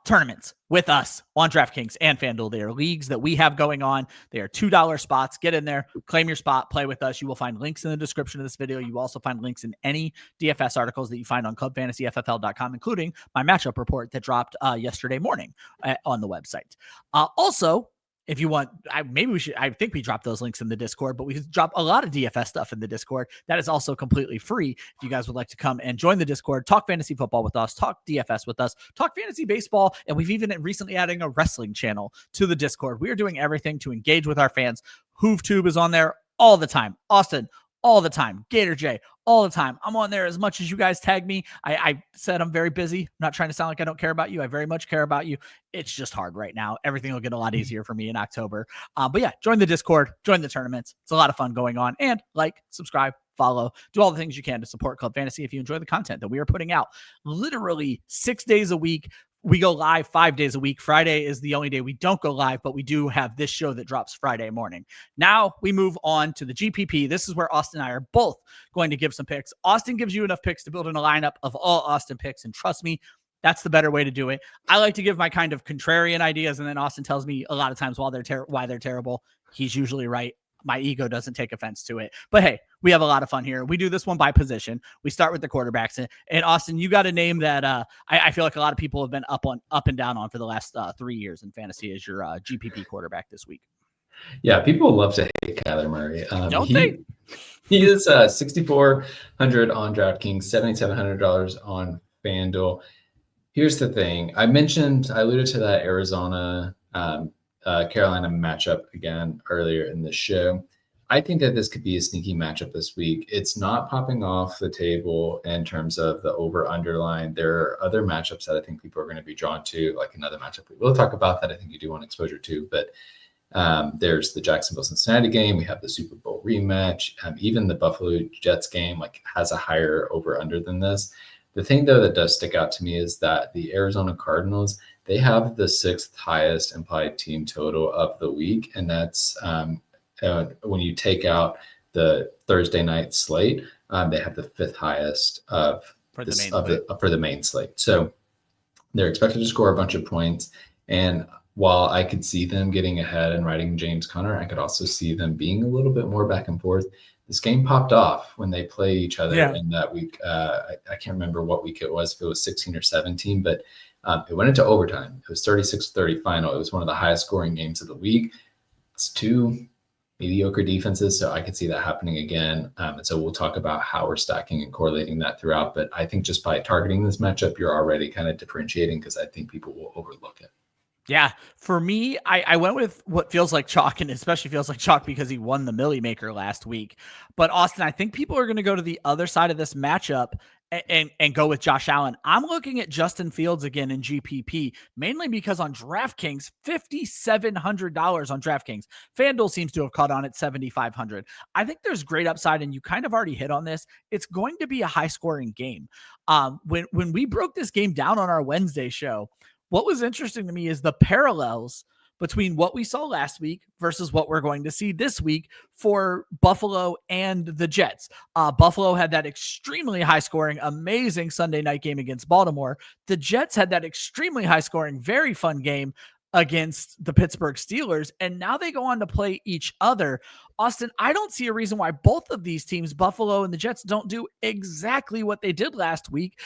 Tournaments with us on DraftKings and FanDuel. They are leagues that we have going on. They are $2 spots. Get in there, claim your spot, play with us. You will find links in the description of this video. You will also find links in any DFS articles that you find on Club Fantasy FFL.com, including my matchup report that dropped yesterday morning on the website. Also, if you want, I think we drop those links in the Discord, but we drop a lot of DFS stuff in the Discord. That is also completely free. If you guys would like to come and join the Discord, talk fantasy football with us, talk DFS with us, talk fantasy baseball. And we've even recently adding a wrestling channel to the Discord. We are doing everything to engage with our fans. HoovTube is on there all the time. Austin, all the time. Gator J, all the time. I'm on there as much as you guys tag me. I said I'm very busy. I'm not trying to sound like I don't care about you. I very much care about you. It's just hard right now. Everything will get a lot easier for me in October. But yeah, join the Discord, join the tournaments. It's a lot of fun going on. And like, subscribe, follow, do all the things you can to support Club Fantasy if you enjoy the content that we are putting out literally 6 days a week. We go live 5 days a week. Friday is the only day we don't go live, but we do have this show that drops Friday morning. Now we move on to the GPP. This is where Austin and I are both going to give some picks. Austin gives you enough picks to build in a lineup of all Austin picks. And trust me, that's the better way to do it. I like to give my kind of contrarian ideas, and then Austin tells me a lot of times why they're terrible. He's usually right. My ego doesn't take offense to it. But hey, we have a lot of fun here. We do this one by position. We start with the quarterbacks. And Austin, you got a name that I feel like a lot of people have been up and down on for the last 3 years in fantasy as your GPP quarterback this week. Yeah, people love to hate Kyler Murray. Don't they? He is $6,400 on DraftKings, $7,700 on FanDuel. Here's the thing. I alluded to that Arizona Carolina matchup again earlier in the show. I think that this could be a sneaky matchup this week. It's not popping off the table in terms of the over-under line. There are other matchups that I think people are going to be drawn to, like another matchup we will talk about that I think you do want exposure to. But there's the Jacksonville-Cincinnati game. We have the Super Bowl rematch. Even the Buffalo Jets game has a higher over-under than this. The thing, though, that does stick out to me is that the Arizona Cardinals, they have the 6th highest implied team total of the week. And that's when you take out the Thursday night slate, they have the 5th highest for the main slate. So they're expected to score a bunch of points. And while I could see them getting ahead and riding James Conner, I could also see them being a little bit more back and forth. This game popped off when they play each other in that week. I can't remember what week it was, if it was 16 or 17, but it went into overtime. It was 36-30 final. It was one of the highest scoring games of the week. It's 2 mediocre defenses, so I could see that happening again. And so we'll talk about how we're stacking and correlating that throughout. But I think just by targeting this matchup, you're already kind of differentiating because I think people will overlook it. Yeah, for me, I went with what feels like chalk, and especially feels like chalk because he won the Millie Maker last week. But Austin, I think people are going to go to the other side of this matchup and go with Josh Allen. I'm looking at Justin Fields again in GPP, mainly because on DraftKings, $5,700 on DraftKings. FanDuel seems to have caught on at $7,500. I think there's great upside, and you kind of already hit on this. It's going to be a high-scoring game. When we broke this game down on our Wednesday show, what was interesting to me is the parallels between what we saw last week versus what we're going to see this week for Buffalo and the Jets. Buffalo had that extremely high scoring, amazing Sunday night game against Baltimore. The Jets had that extremely high scoring, very fun game against the Pittsburgh Steelers, and now they go on to play each other. Austin, I don't see a reason why both of these teams, Buffalo and the Jets, don't do exactly what they did last week.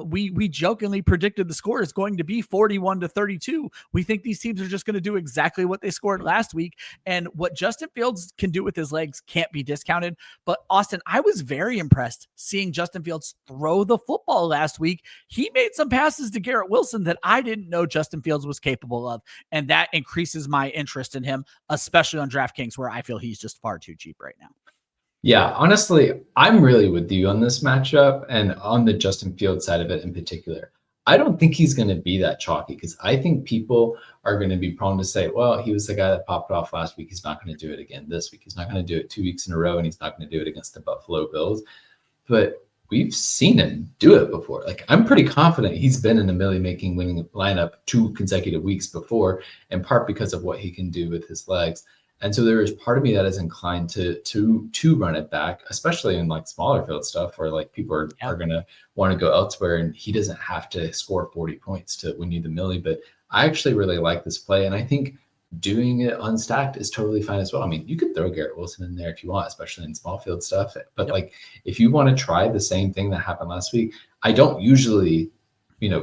We jokingly predicted the score is going to be 41-32. We think these teams are just going to do exactly what they scored last week, and what Justin Fields can do with his legs can't be discounted. But Austin, I was very impressed seeing Justin Fields throw the football last week. He made some passes to Garrett Wilson that I didn't know Justin Fields was capable of. And that increases my interest in him, especially on DraftKings, where I feel he's just far too cheap right now. Yeah, honestly, I'm really with you on this matchup and on the Justin Fields side of it in particular. I don't think he's going to be that chalky because I think people are going to be prone to say, well, he was the guy that popped off last weweek. He's not going to do it again this week. He's not going to do it 2 weeks in a row, and he's not going to do it against the Buffalo Bills. But we've seen him do it before. I'm pretty confident he's been in a million-making winning lineup 2 consecutive weeks before, in part because of what he can do with his legs. And so there is part of me that is inclined to run it back, especially in smaller field stuff where people are going to want to go elsewhere, and he doesn't have to score 40 points to win you the millie. But I actually really like this play, and I think doing it unstacked is totally fine as well. I mean, you could throw Garrett Wilson in there if you want, especially in small field stuff. But if you want to try the same thing that happened last week, I don't usually,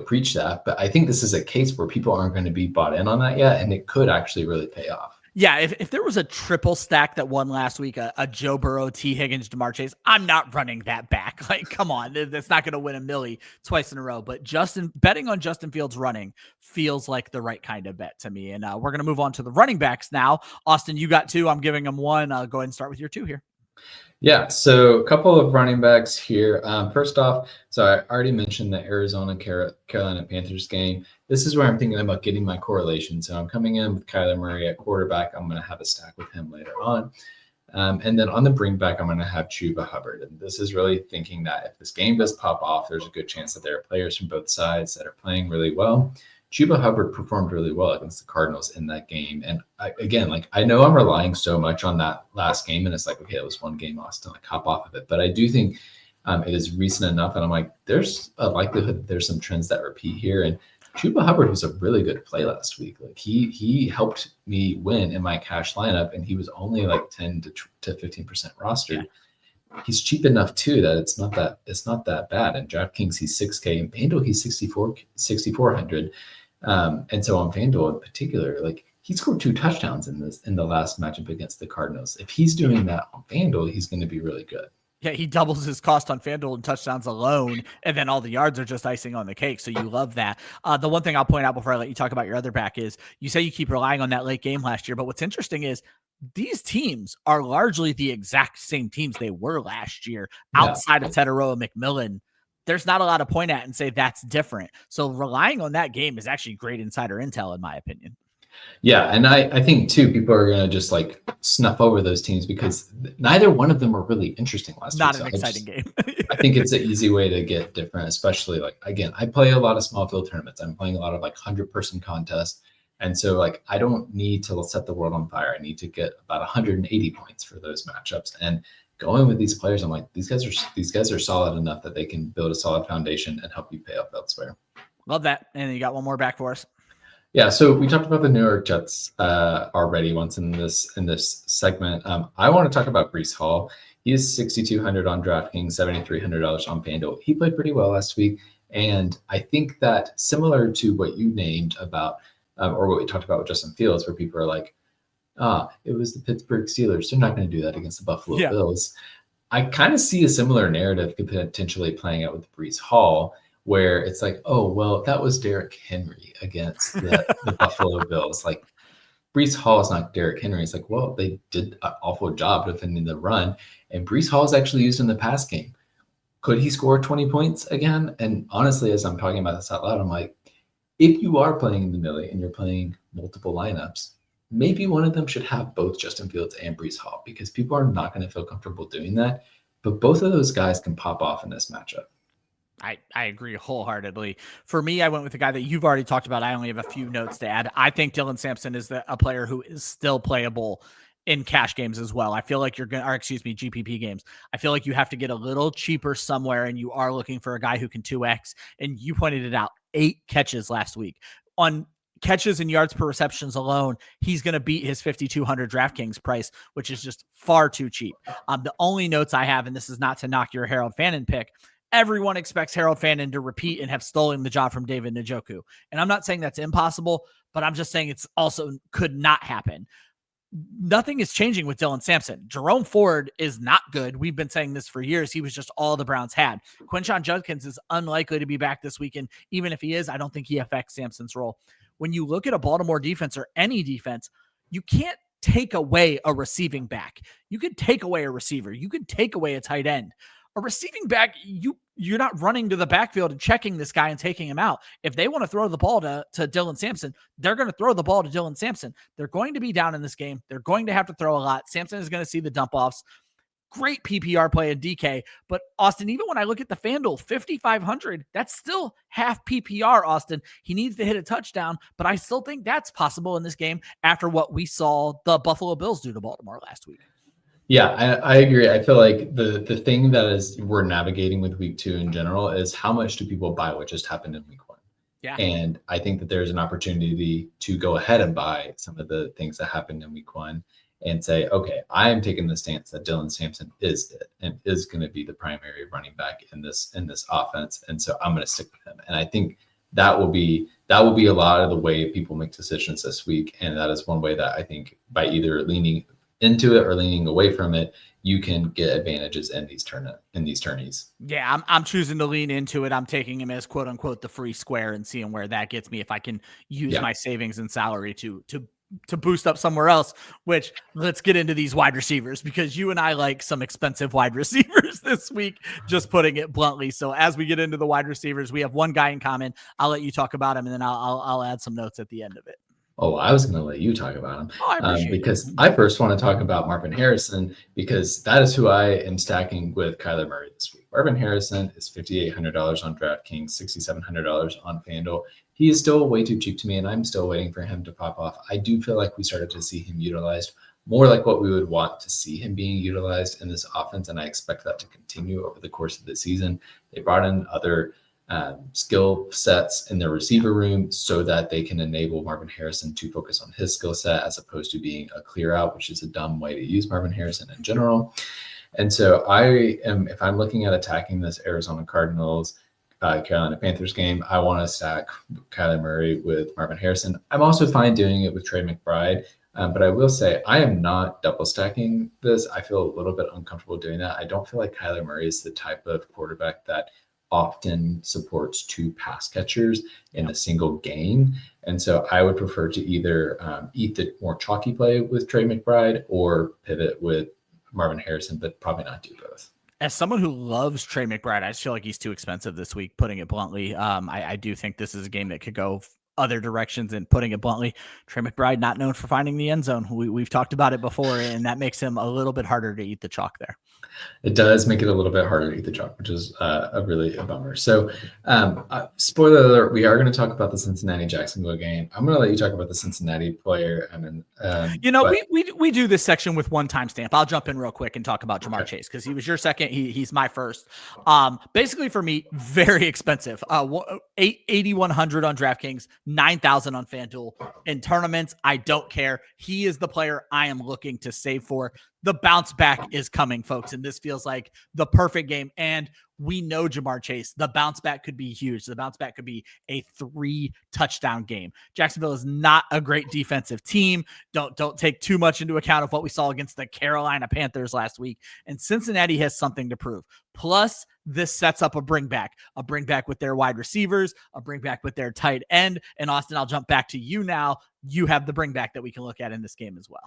preach that, but I think this is a case where people aren't going to be bought in on that yet, and it could actually really pay off. Yeah, if there was a triple stack that won last week, a Joe Burrow, T. Higgins, Jamar Chase, I'm not running that back. Like, come on, that's not going to win a milli twice in a row. But betting on Justin Fields running feels like the right kind of bet to me. And we're going to move on to the running backs now. Austin, you got two. I'm giving them one. Go ahead and start with your two here. Yeah, so a couple of running backs here. First off, so I already mentioned the Arizona Carolina Panthers game. This is where I'm thinking about getting my correlation. So I'm coming in with Kyler Murray at quarterback. I'm going to have a stack with him later on. And then on the bring back, I'm going to have Chuba Hubbard. And this is really thinking that if this game does pop off, there's a good chance that there are players from both sides that are playing really well. Chuba Hubbard performed really well against the Cardinals in that game. And I know I'm relying so much on that last game, and it's like, okay, it was one game, Austin, like hop off of it. But I do think it is recent enough, and I'm like, there's a likelihood that there's some trends that repeat here. And Chuba Hubbard was a really good play last week. Like he helped me win in my cash lineup, and he was only like 10 to 15% rostered. Yeah. He's cheap enough too that it's not that bad. In DraftKings, he's 6K, and FanDuel he's 6,400. And so on FanDuel in particular, like he scored 2 touchdowns in the last matchup against the Cardinals. If he's doing that on FanDuel, he's going to be really good. Yeah, he doubles his cost on FanDuel and touchdowns alone, and then all the yards are just icing on the cake. So you love that. The one thing I'll point out before I let you talk about your other back is you say you keep relying on that late game last year, but what's interesting is these teams are largely the exact same teams they were last year outside of Tetaroa McMillan. There's not a lot to point at and say that's different. So relying on that game is actually great insider intel, in my opinion. Yeah, and I think too, people are going to just like snuff over those teams because neither one of them were really interesting last week. Not an exciting game. I think it's an easy way to get different, especially like, again, I play a lot of small field tournaments. I'm playing a lot of like 100-person contests. And so like, I don't need to set the world on fire. I need to get about 180 points for those matchups. And going with these players, I'm like, these guys are solid enough that they can build a solid foundation and help you pay up elsewhere. Love that. And you got one more back for us. Yeah, so we talked about the New York Jets already once in this segment. I want to talk about Breece Hall. He is 6,200 on DraftKings, $7,300 on FanDuel. He played pretty well last week, and I think that similar to what you named about, or what we talked about with Justin Fields, where people are like, it was the Pittsburgh Steelers. They're not going to do that against the Buffalo Bills. I kind of see a similar narrative potentially playing out with Breece Hall, where it's like, oh, well, that was Derrick Henry against the Buffalo Bills. Like, Breece Hall is not Derrick Henry. It's like, well, they did an awful job defending the run, and Breece Hall is actually used in the pass game. Could he score 20 points again? And honestly, as I'm talking about this out loud, I'm like, if you are playing in the millie and you're playing multiple lineups, maybe one of them should have both Justin Fields and Breece Hall, because people are not going to feel comfortable doing that. But both of those guys can pop off in this matchup. I agree wholeheartedly. For me, I went with the guy that you've already talked about. I only have a few notes to add. I think Dylan Sampson is a player who is still playable in cash games as well. I feel like GPP games. I feel like you have to get a little cheaper somewhere, and you are looking for a guy who can 2X. And you pointed it out, 8 catches last week. On catches and yards per receptions alone, he's going to beat his 5,200 DraftKings price, which is just far too cheap. The only notes I have, and this is not to knock your Harold Fannin pick, everyone expects Harold Fannin to repeat and have stolen the job from David Njoku. And I'm not saying that's impossible, but I'm just saying it's also could not happen. Nothing is changing with Dylan Sampson. Jerome Ford is not good. We've been saying this for years. He was just all the Browns had. Quinshon Judkins is unlikely to be back this weekend. Even if he is, I don't think he affects Sampson's role. When you look at a Baltimore defense or any defense, you can't take away a receiving back. You could take away a receiver. You could take away a tight end. A receiving back, you're not running to the backfield and checking this guy and taking him out. If they want to throw the ball to Dylan Sampson, they're going to throw the ball to Dylan Sampson. They're going to be down in this game. They're going to have to throw a lot. Sampson is going to see the dump offs. Great PPR play in DK. But Austin, even when I look at the FanDuel 5,500, that's still half PPR, Austin. He needs to hit a touchdown, but I still think that's possible in this game after what we saw the Buffalo Bills do to Baltimore last week. Yeah, I agree. I feel like the thing that we're navigating with week 2 in general is how much do people buy what just happened in week 1? Yeah. And I think that there's an opportunity to go ahead and buy some of the things that happened in week 1 and say, okay, I am taking the stance that Dylan Sampson is it and is going to be the primary running back in this offense. And so I'm going to stick with him. And I think that will be a lot of the way people make decisions this week. And that is one way that I think by either leaning into it or leaning away from it, you can get advantages in these tourneys. Yeah, I'm choosing to lean into it. I'm taking him as quote unquote the free square and seeing where that gets me if I can use my savings and salary to boost up somewhere else. Which, let's get into these wide receivers, because you and I like some expensive wide receivers this week, just putting it bluntly. So as we get into the wide receivers, we have one guy in common. I'll let you talk about him, and then I'll add some notes at the end of it. Oh, I was going to let you talk about him. I appreciate because it. I first want to talk about Marvin Harrison, because that is who I am stacking with Kyler Murray this week. Marvin Harrison is $5,800 on DraftKings, $6,700 on FanDuel. He is still way too cheap to me, and I'm still waiting for him to pop off. I do feel like we started to see him utilized more like what we would want to see him being utilized in this offense, and I expect that to continue over the course of the season. They brought in other skill sets in their receiver room so that they can enable Marvin Harrison to focus on his skill set as opposed to being a clear out, which is a dumb way to use Marvin Harrison in general. And so if I'm looking at attacking this Arizona Cardinals, Carolina Panthers game, I want to stack Kyler Murray with Marvin Harrison. I'm also fine doing it with Trey McBride. But I will say I am not double stacking this. I feel a little bit uncomfortable doing that. I don't feel like Kyler Murray is the type of quarterback that often supports two pass catchers in a single game. And so I would prefer to either eat the more chalky play with Trey McBride or pivot with Marvin Harrison, but probably not do both. As someone who loves Trey McBride, I just feel like he's too expensive this week, putting it bluntly. I do think this is a game that could go other directions, and putting it bluntly, Trey McBride not known for finding the end zone. We've talked about it before, and that makes him a little bit harder to eat the chalk there. It does make it a little bit harder to eat the chalk, which is really a bummer. So, spoiler alert, we are going to talk about the Cincinnati-Jacksonville game. I'm going to let you talk about the Cincinnati player. We do this section with one timestamp. I'll jump in real quick and talk about Jamar Chase, because he was your second. He's my first. Basically for me, very expensive. 8,100 on DraftKings, 9,000 on FanDuel. In tournaments, I don't care. He is the player I am looking to save for. The bounce back is coming, folks, and this feels like the perfect game. And we know Jamar Chase, the bounce back could be huge. The bounce back could be a 3-touchdown game. Jacksonville is not a great defensive team. Don't take too much into account of what we saw against the Carolina Panthers last week. And Cincinnati has something to prove. Plus, this sets up a bring back with their wide receivers, a bring back with their tight end. And Austin, I'll jump back to you now. You have the bring back that we can look at in this game as well.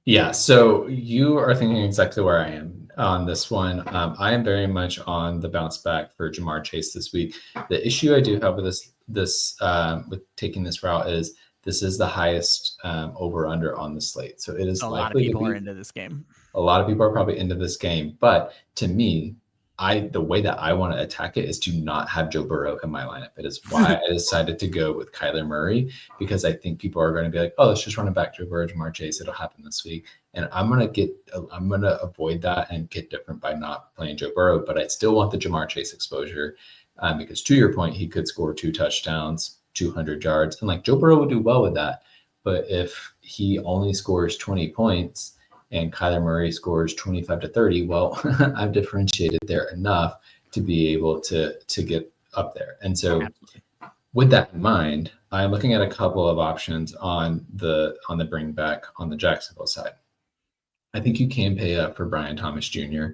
Yeah, so you are thinking exactly where I am on this one. I am very much on the bounce back for Jamar Chase this week. The issue I do have with this with taking this route is this is the highest over under on the slate. So it is a lot of people are into this game. A lot of people are probably into this game, but to me, the way that I want to attack it is to not have Joe Burrow in my lineup. It is why I decided to go with Kyler Murray, because I think people are going to be like, oh, let's just run it back Joe Burrow, Jamar Chase. It'll happen this week. And I'm going to avoid that and get different by not playing Joe Burrow, but I still want the Jamar Chase exposure because to your point, he could score 2 touchdowns, 200 yards. And like Joe Burrow would do well with that. But if he only scores 20 points, and Kyler Murray scores 25 to 30, well, I've differentiated there enough to be able to get up there. And so with that in mind, I'm looking at a couple of options on the bring back on the Jacksonville side. I think you can pay up for Brian Thomas Jr.,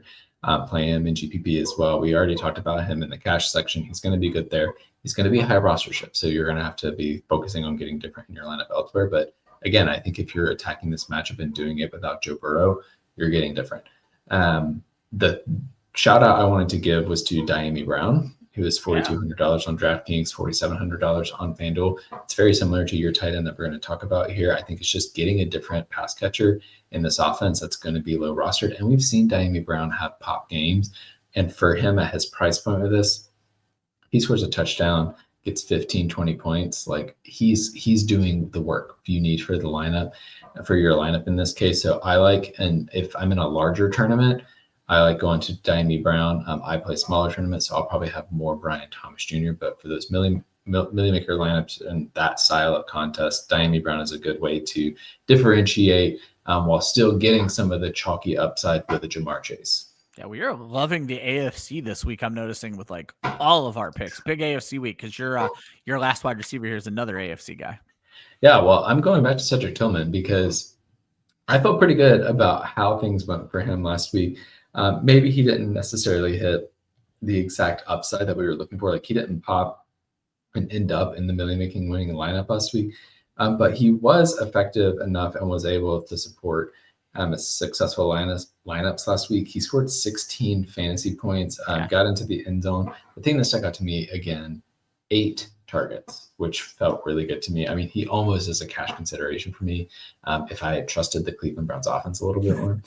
play him in GPP as well. We already talked about him in the cash section. He's going to be good there. He's going to be high rostership, so you're going to have to be focusing on getting different in your lineup elsewhere. But again, I think if you're attacking this matchup and doing it without Joe Burrow, you're getting different. The shout out I wanted to give was to Diami Brown, who is $4,200 on DraftKings, $4,700 on FanDuel. It's very similar to your tight end that we're going to talk about here. I think it's just getting a different pass catcher in this offense that's going to be low rostered. And we've seen Diami Brown have pop games. And for him at his price point with this, he scores a touchdown, gets 15, 20 points. Like he's doing the work you need for the lineup, for your lineup in this case. So I like, and if I'm in a larger tournament, I like going to Diami Brown. I play smaller tournaments, so I'll probably have more Brian Thomas Jr. But for those Millie Maker lineups and that style of contest, Diami Brown is a good way to differentiate while still getting some of the chalky upside with the Jamar Chase. Yeah, we are loving the AFC this week. I'm noticing with like all of our picks. Big AFC week because your last wide receiver here is another AFC guy. Yeah, well, I'm going back to Cedric Tillman because I felt pretty good about how things went for him last week. Maybe he didn't necessarily hit the exact upside that we were looking for. Like he didn't pop and end up in the million-making winning lineup last week, but he was effective enough and was able to support a successful lineups last week. He scored 16 fantasy points, got into the end zone. The thing that stuck out to me again, 8 targets, which felt really good to me. I mean, he almost is a cash consideration for me. If I had trusted the Cleveland Browns offense a little bit more,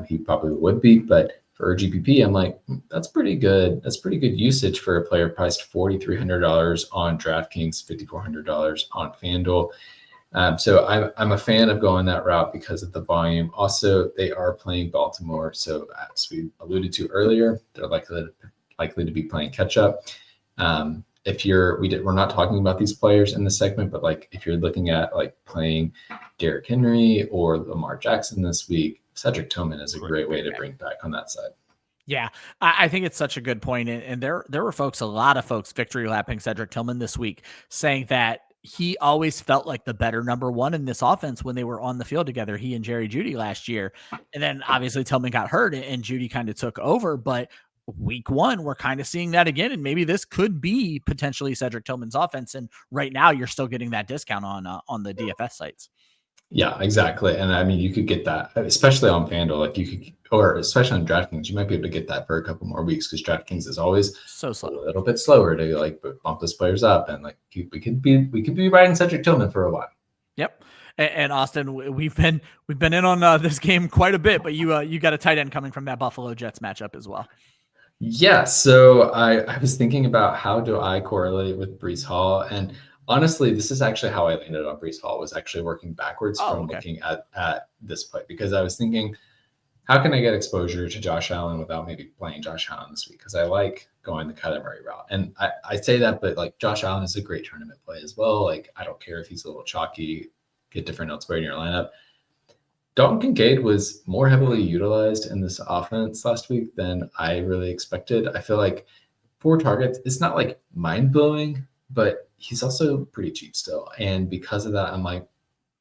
he probably would be. But for GPP, I'm like, that's pretty good. That's pretty good usage for a player priced $4,300 on DraftKings, $5,400 on FanDuel. So I'm a fan of going that route because of the volume. Also, they are playing Baltimore, so as we alluded to earlier, they're likely to be playing catch up. We're not talking about these players in this segment, but like if you're looking at like playing Derrick Henry or Lamar Jackson this week, Cedric Tillman is a great way to bring back on that side. Yeah, I think it's such a good point. And there were a lot of folks victory lapping Cedric Tillman this week, saying that he always felt like the better number one in this offense when they were on the field together, he and Jerry Jeudy last year. And then obviously Tillman got hurt and Jeudy kind of took over. But week one, we're kind of seeing that again. And maybe this could be potentially Cedric Tillman's offense. And right now you're still getting that discount on the DFS sites. Yeah, exactly. And I mean, you could get that, especially on FanDuel, like you could, or especially on DraftKings, you might be able to get that for a couple more weeks because DraftKings is always so slow, a little bit slower to like bump those players up. And like we could be riding Cedric Tillman for a while. Yep. And Austin, we've been in on this game quite a bit, but you got a tight end coming from that Buffalo Jets matchup as well. Yeah. So I was thinking about how do I correlate with Breece Hall, and honestly, this is actually how I landed on Breece Hall, was actually working backwards looking at this play, because I was thinking, how can I get exposure to Josh Allen without maybe playing Josh Allen this week? Because I like going the Kyler Murray route. And I say that, but like Josh Allen is a great tournament play as well. Like I don't care if he's a little chalky, get different elsewhere in your lineup. Dalton Kincaid was more heavily utilized in this offense last week than I really expected. I feel like 4 targets, it's not like mind-blowing, but he's also pretty cheap still. And because of that, I'm like,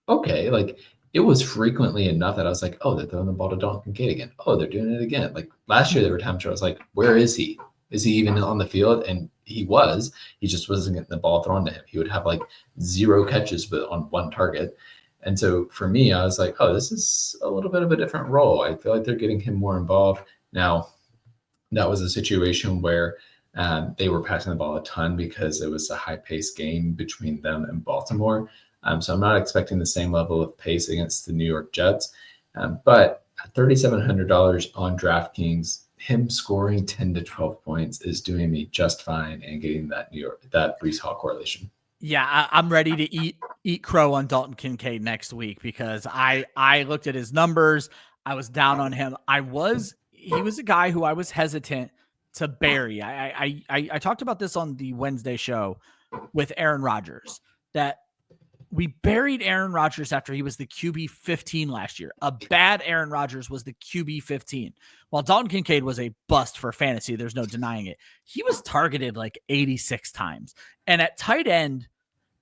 okay, like it was frequently enough that I was like, oh, they're throwing the ball to Dalton Kincaid again. Oh, they're doing it again. Like last year, there were times where I was like, where is he? Is he even on the field? And he just wasn't getting the ball thrown to him. He would have like 0 catches, but on 1 target. And so for me, I was like, oh, this is a little bit of a different role. I feel like they're getting him more involved. Now, that was a situation where they were passing the ball a ton because it was a high-paced game between them and Baltimore. So I'm not expecting the same level of pace against the New York Jets. But at $3,700 on DraftKings, him scoring 10 to 12 points is doing me just fine and getting that Breece Hall correlation. Yeah, I'm ready to eat crow on Dalton Kincaid next week because I looked at his numbers. I was down on him. He was a guy who I was hesitant to bury. I talked about this on the Wednesday show with Aaron Rodgers, that we buried Aaron Rodgers after he was the QB 15 last year. A bad Aaron Rodgers was the QB 15. While Dalton Kincaid was a bust for fantasy, there's no denying it. He was targeted like 86 times. And at tight end,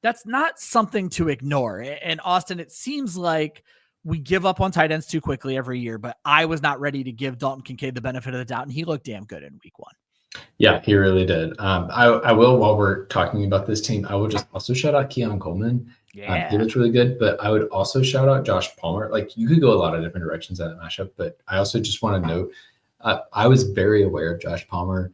that's not something to ignore. And Austin, it seems like we give up on tight ends too quickly every year, but I was not ready to give Dalton Kincaid the benefit of the doubt, and he looked damn good in week 1. Yeah, he really did. I will, while we're talking about this team, I will just also shout out Keon Coleman. Yeah. He looked really good, but I would also shout out Josh Palmer. Like you could go a lot of different directions in that matchup, but I also just want to note, I was very aware of Josh Palmer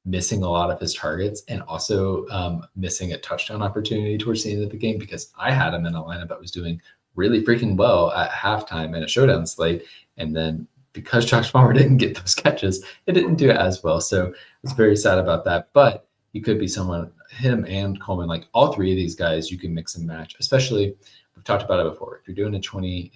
missing a lot of his targets and also missing a touchdown opportunity towards the end of the game, because I had him in a lineup that was doing really freaking well at halftime in a showdown slate. And then because Josh Palmer didn't get those catches, it didn't do as well. So I was very sad about that, but he could be someone, him and Coleman, like all 3 of these guys, you can mix and match, especially we've talked about it before. If you're doing a 20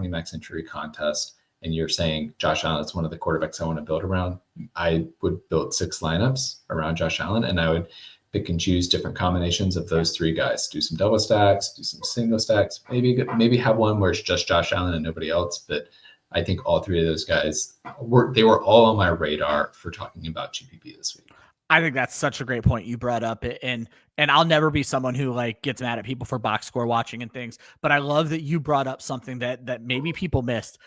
max entry contest, and you're saying Josh Allen is one of the quarterbacks I want to build around, I would build 6 lineups around Josh Allen, and I would pick and choose different combinations of those 3 guys. Do some double stacks, do some single stacks, maybe have one where it's just Josh Allen and nobody else. But I think all three of those guys were all on my radar for talking about GPP this week. I think that's such a great point you brought up. And I'll never be someone who like gets mad at people for box score watching and things, but I love that you brought up something that maybe people missed.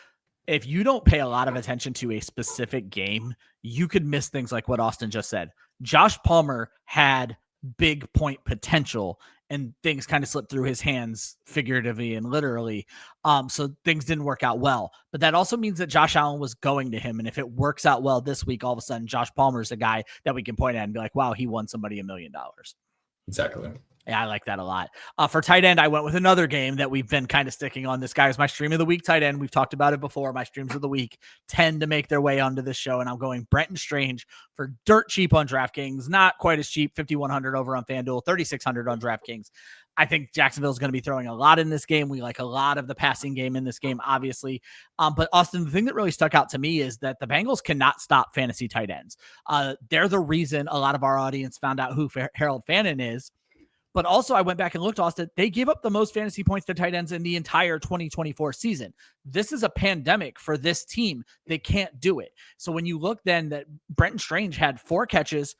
If you don't pay a lot of attention to a specific game, you could miss things like what Austin just said. Josh Palmer had big point potential and things kind of slipped through his hands figuratively and literally. So things didn't work out well, but that also means that Josh Allen was going to him. And if it works out well this week, all of a sudden Josh Palmer is a guy that we can point at and be like, wow, he won somebody $1 million. Exactly. Yeah, I like that a lot. For tight end, I went with another game that we've been kind of sticking on. This guy is my stream of the week tight end. We've talked about it before. My streams of the week tend to make their way onto this show, and I'm going Brenton Strange for dirt cheap on DraftKings. Not quite as cheap, $5,100 over on FanDuel, $3,600 on DraftKings. I think Jacksonville is going to be throwing a lot in this game. We like a lot of the passing game in this game, obviously. But Austin, the thing that really stuck out to me is that the Bengals cannot stop fantasy tight ends. They're the reason a lot of our audience found out who Harold Fannin is. But also, I went back and looked, Austin. They gave up the most fantasy points to tight ends in the entire 2024 season. This is a pandemic for this team. They can't do it. So when you look then that Brenton Strange had 4 targets,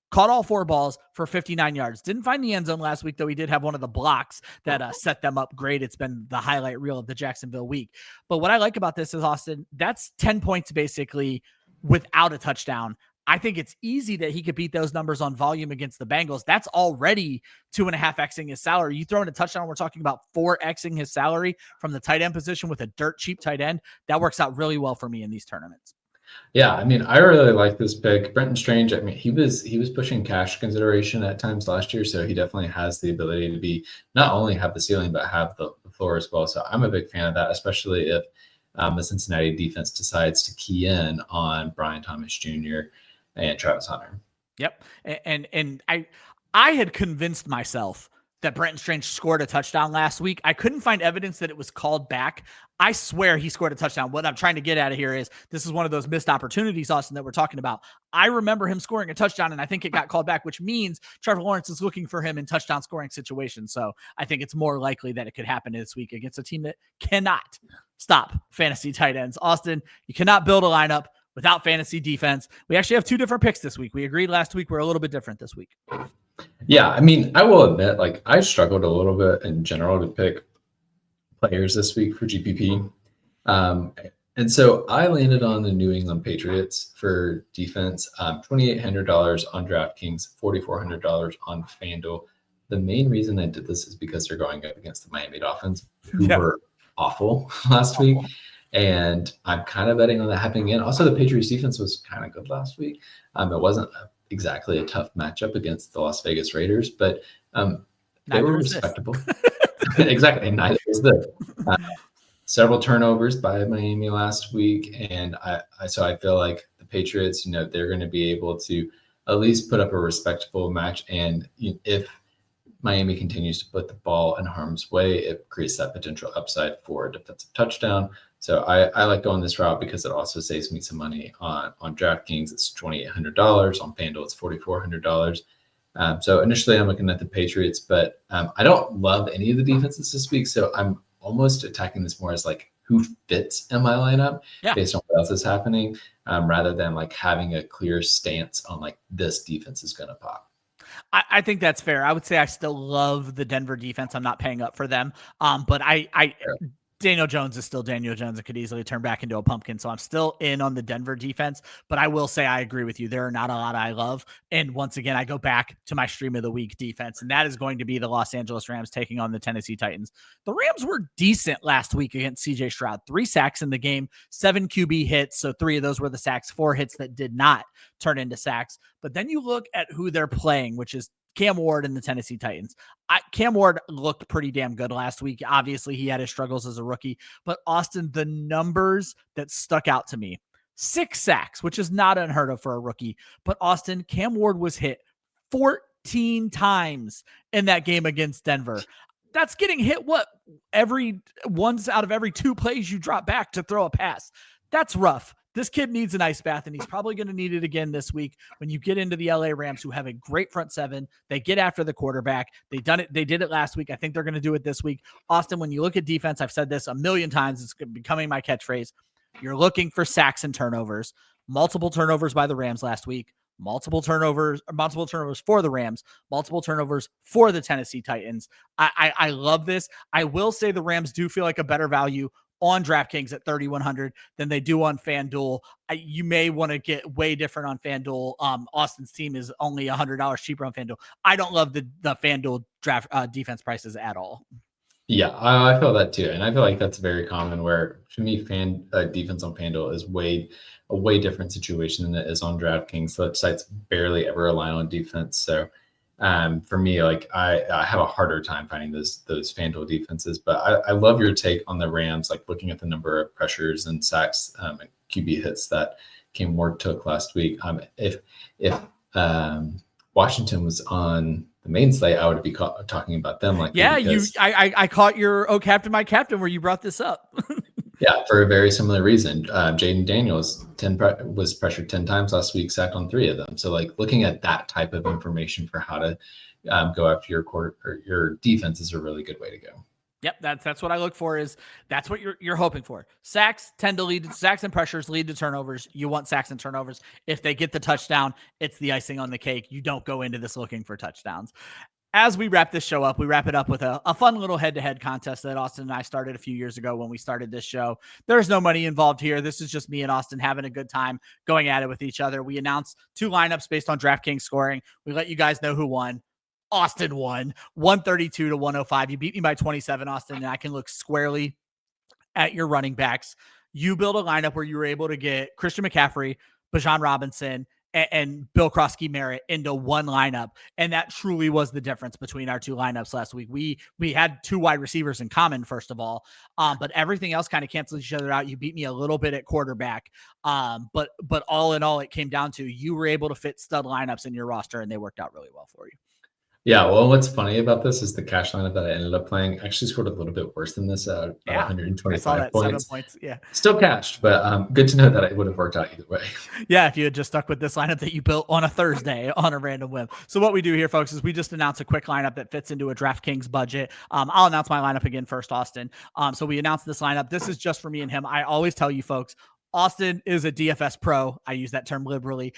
caught all 4 balls for 59 yards. Didn't find the end zone last week, though he did have one of the blocks that set them up great. It's been the highlight reel of the Jacksonville week. But what I like about this is, Austin, that's 10 points basically without a touchdown. I think it's easy that he could beat those numbers on volume against the Bengals. That's already 2.5xing his salary. You throw in a touchdown, we're talking about 4xing his salary from the tight end position with a dirt cheap tight end. That works out really well for me in these tournaments. Yeah, I mean, I really like this pick. Brenton Strange, I mean, he was pushing cash consideration at times last year, so he definitely has the ability to be not only have the ceiling but have the floor as well. So I'm a big fan of that, especially if the Cincinnati defense decides to key in on Brian Thomas Jr. and Travis Hunter. Yep. And I had convinced myself that Brenton Strange scored a touchdown last week. I couldn't find evidence that it was called back. I swear he scored a touchdown. What I'm trying to get at here is this is one of those missed opportunities, Austin, that we're talking about. I remember him scoring a touchdown, and I think it got called back, which means Trevor Lawrence is looking for him in touchdown scoring situations. So I think it's more likely that it could happen this week against a team that cannot stop fantasy tight ends. Austin, you cannot build a lineup without fantasy defense. We actually have 2 different picks this week. We agreed last week. We're a little bit different this week. Yeah, I mean, I will admit, like, I struggled a little bit in general to pick players this week for GPP. And so I landed on the New England Patriots for defense, $2,800 on DraftKings, $4,400 on FanDuel. The main reason I did this is because they're going up against the Miami Dolphins, who were awful last week. And I'm kind of betting on that happening again. Also, the Patriots defense was kind of good last week. It wasn't exactly a tough matchup against the Las Vegas Raiders, but they were respectable. Exactly. Neither is this. Several turnovers by Miami last week. And so I feel like the Patriots, they're going to be able to at least put up a respectable match. And if Miami continues to put the ball in harm's way, it creates that potential upside for a defensive touchdown. So I like going this route because it also saves me some money on DraftKings. It's $2,800. On FanDuel, it's $4,400. So initially I'm looking at the Patriots, but I don't love any of the defenses this week. So I'm almost attacking this more as like who fits in my lineup based on what else is happening, rather than like having a clear stance on like this defense is going to pop. I think that's fair. I would say I still love the Denver defense. I'm not paying up for them. But Daniel Jones is still Daniel Jones and could easily turn back into a pumpkin. So I'm still in on the Denver defense, but I will say I agree with you. There are not a lot I love. And once again, I go back to my stream of the week defense, and that is going to be the Los Angeles Rams taking on the Tennessee Titans. The Rams were decent last week against CJ Stroud. 3 sacks in the game, 7 QB hits. So 3 of those were the sacks, 4 hits that did not turn into sacks. But then you look at who they're playing, which is Cam Ward and the Tennessee Titans. Cam Ward looked pretty damn good last week. Obviously, he had his struggles as a rookie. But Austin, the numbers that stuck out to me, 6 sacks, which is not unheard of for a rookie. But Austin, Cam Ward was hit 14 times in that game against Denver. That's getting hit, once out of every 2 plays you drop back to throw a pass. That's rough. This kid needs an ice bath, and he's probably going to need it again this week when you get into the LA Rams, who have a great front seven. They get after the quarterback. They did it last week. I think they're going to do it this week. Austin, when you look at defense, I've said this a million times. It's becoming my catchphrase. You're looking for sacks and turnovers. Multiple turnovers by the Rams last week. Multiple turnovers for the Rams, multiple turnovers for the Tennessee Titans. I love this. I will say the Rams do feel like a better value on DraftKings at 3,100 than they do on FanDuel. You may want to get way different on FanDuel. Austin's team is only $100 cheaper on FanDuel. I don't love the FanDuel draft defense prices at all. Yeah, I feel that too, and I feel like that's very common. Where to me, defense on FanDuel is a way different situation than it is on DraftKings. So sites barely ever align on defense. So for me, like I have a harder time finding those FanDuel defenses. But I love your take on the Rams, like looking at the number of pressures and sacks and QB hits that Cam Ward took last week. If Washington was on the main slate, I would be talking about them. Like, yeah, I caught your "Oh Captain, My Captain" where you brought this up. Yeah, for a very similar reason. Jaden Daniels was pressured 10 times last week, sacked on 3 of them. So, like, looking at that type of information for how to go after your defense is a really good way to go. Yep, that's what I look for. That's what you're hoping for. Sacks tend to lead to sacks and pressures lead to turnovers. You want sacks and turnovers. If they get the touchdown, it's the icing on the cake. You don't go into this looking for touchdowns. As we wrap this show up, we wrap it up with a fun little head-to-head contest that Austin and I started a few years ago when we started this show. There's no money involved here. This is just me and Austin having a good time going at it with each other. We announced 2 lineups based on DraftKings scoring. We let you guys know who won. Austin won 132 to 105. You beat me by 27, Austin, and I can look squarely at your running backs. You built a lineup where you were able to get Christian McCaffrey, Bijan Robinson, and Bill Krosky-Merritt into one lineup. And that truly was the difference between our 2 lineups last week. We had 2 wide receivers in common, first of all, but everything else kind of canceled each other out. You beat me a little bit at quarterback. But all in all, it came down to you were able to fit stud lineups in your roster, and they worked out really well for you. Yeah, well, what's funny about this is the cash lineup that I ended up playing actually scored a little bit worse than this, 125 points. 7 points. Yeah, still cashed, but good to know that it would have worked out either way. Yeah, if you had just stuck with this lineup that you built on a Thursday on a random whim. So what we do here, folks, is we just announce a quick lineup that fits into a DraftKings budget. I'll announce my lineup again first, Austin. So we announced this lineup. This is just for me and him. I always tell you folks, Austin is a DFS pro. I use that term liberally.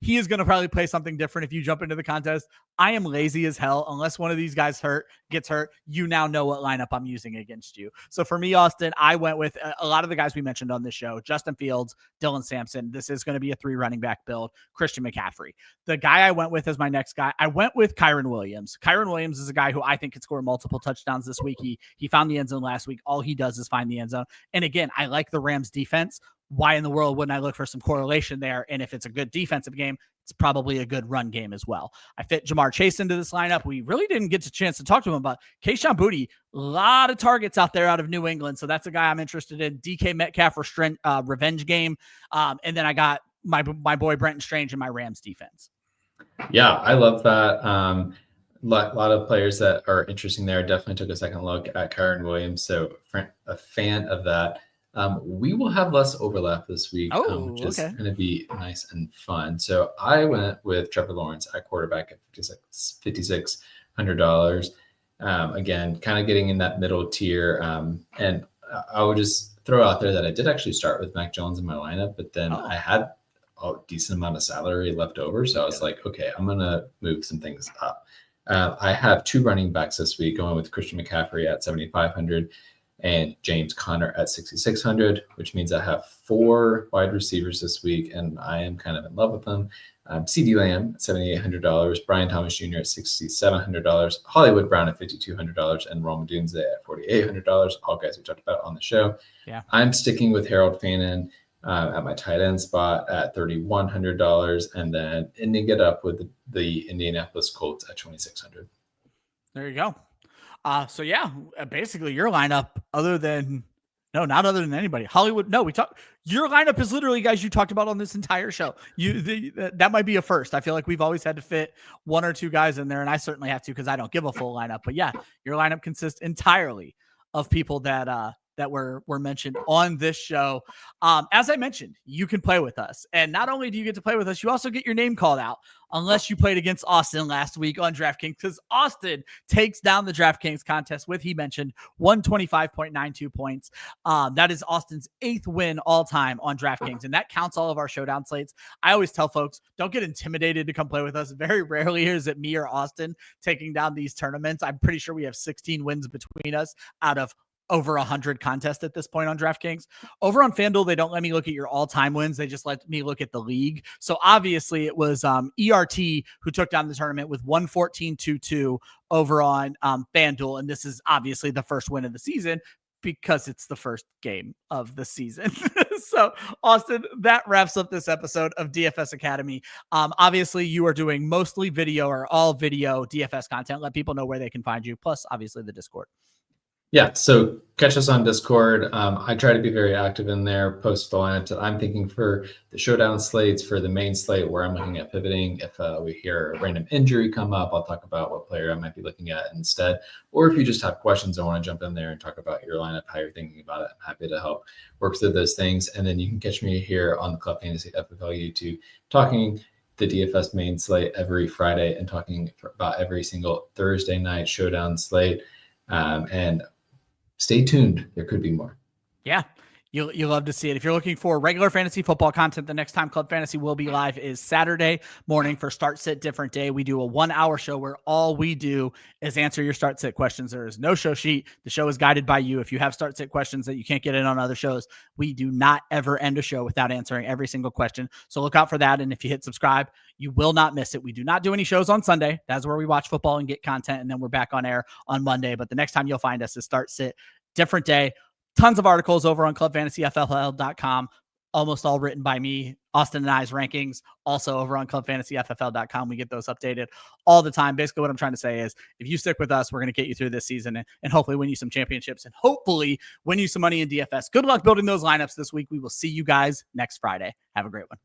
He is going to probably play something different if you jump into the contest. I am lazy as hell. Unless one of these guys gets hurt, you now know what lineup I'm using against you. So for me, Austin, I went with a lot of the guys we mentioned on this show: Justin Fields, Dylan Sampson. This is going to be a 3 running back build. Christian McCaffrey. The guy I went with as my next guy, I went with Kyren Williams. Kyren Williams is a guy who I think could score multiple touchdowns this week. He found the end zone last week. All he does is find the end zone. And again, I like the Rams defense. Why in the world wouldn't I look for some correlation there? And if it's a good defensive game, it's probably a good run game as well. I fit Jamar Chase into this lineup. We really didn't get a chance to talk to him about Kayshon Boutte. A lot of targets out there out of New England. So that's a guy I'm interested in. DK Metcalf revenge game. And then I got my boy Brenton Strange in my Rams defense. Yeah, I love that. A lot of players that are interesting there. Definitely took a second look at Kyren Williams. So a fan of that. We will have less overlap this week, which is going to be nice and fun. So I went with Trevor Lawrence at quarterback at $5,600. Again, kind of getting in that middle tier. And I would just throw out there that I did actually start with Mac Jones in my lineup, but then I had a decent amount of salary left over. So I was like, okay, I'm going to move some things up. I have 2 running backs this week, going with Christian McCaffrey at 7,500. And James Conner at 6,600, which means I have 4 wide receivers this week, and I am kind of in love with them. CeeDee Lamb at $7,800, Brian Thomas Jr. at $6,700, Hollywood Brown at $5,200, and Rome Odunze at $4,800. All guys we talked about on the show. Yeah, I'm sticking with Harold Fannin at my tight end spot at $3,100, and then ending it up with the Indianapolis Colts at $2,600. There you go. So yeah, basically your lineup, not other than anybody. Hollywood. No, your lineup is literally guys you talked about on this entire show. That might be a first. I feel like we've always had to fit 1 or 2 guys in there, and I certainly have to because I don't give a full lineup. But yeah, your lineup consists entirely of people that that were mentioned on this show. As I mentioned, you can play with us. And not only do you get to play with us, you also get your name called out unless you played against Austin last week on DraftKings, because Austin takes down the DraftKings contest with, he mentioned, 125.92 points. That is Austin's 8th win all time on DraftKings, and that counts all of our showdown slates. I always tell folks, don't get intimidated to come play with us. Very rarely is it me or Austin taking down these tournaments. I'm pretty sure we have 16 wins between us out of over 100 contests at this point on DraftKings. Over on FanDuel, they don't let me look at your all-time wins. They just let me look at the league. So obviously it was ERT who took down the tournament with 114.22 over on FanDuel. And this is obviously the first win of the season because it's the first game of the season. So Austin, that wraps up this episode of DFS Academy. Obviously you are doing mostly video or all video DFS content. Let people know where they can find you. Plus obviously the Discord. Yeah, so catch us on Discord. I try to be very active in there, post the lineups that I'm thinking for the showdown slates, for the main slate where I'm looking at pivoting. If we hear a random injury come up, I'll talk about what player I might be looking at instead. Or if you just have questions and want to jump in there and talk about your lineup, how you're thinking about it, I'm happy to help work through those things. And then you can catch me here on the Club Fantasy FFL YouTube talking the DFS main slate every Friday and talking about every single Thursday night showdown slate. And stay tuned. There could be more. Yeah. You'll love to see it. If you're looking for regular fantasy football content, the next time Club Fantasy will be live is Saturday morning for Start Sit Different Day. We do a 1-hour show where all we do is answer your start sit questions. There is no show sheet. The show is guided by you. If you have start sit questions that you can't get in on other shows, we do not ever end a show without answering every single question. So look out for that. And if you hit subscribe, you will not miss it. We do not do any shows on Sunday. That's where we watch football and get content. And then we're back on air on Monday. But the next time you'll find us is Start Sit Different Day. Tons of articles over on clubfantasyffl.com, almost all written by me. Austin and I's rankings also over on clubfantasyffl.com. We get those updated all the time. Basically what I'm trying to say is if you stick with us, we're going to get you through this season and hopefully win you some championships and hopefully win you some money in DFS. Good luck building those lineups this week. We will see you guys next Friday. Have a great one.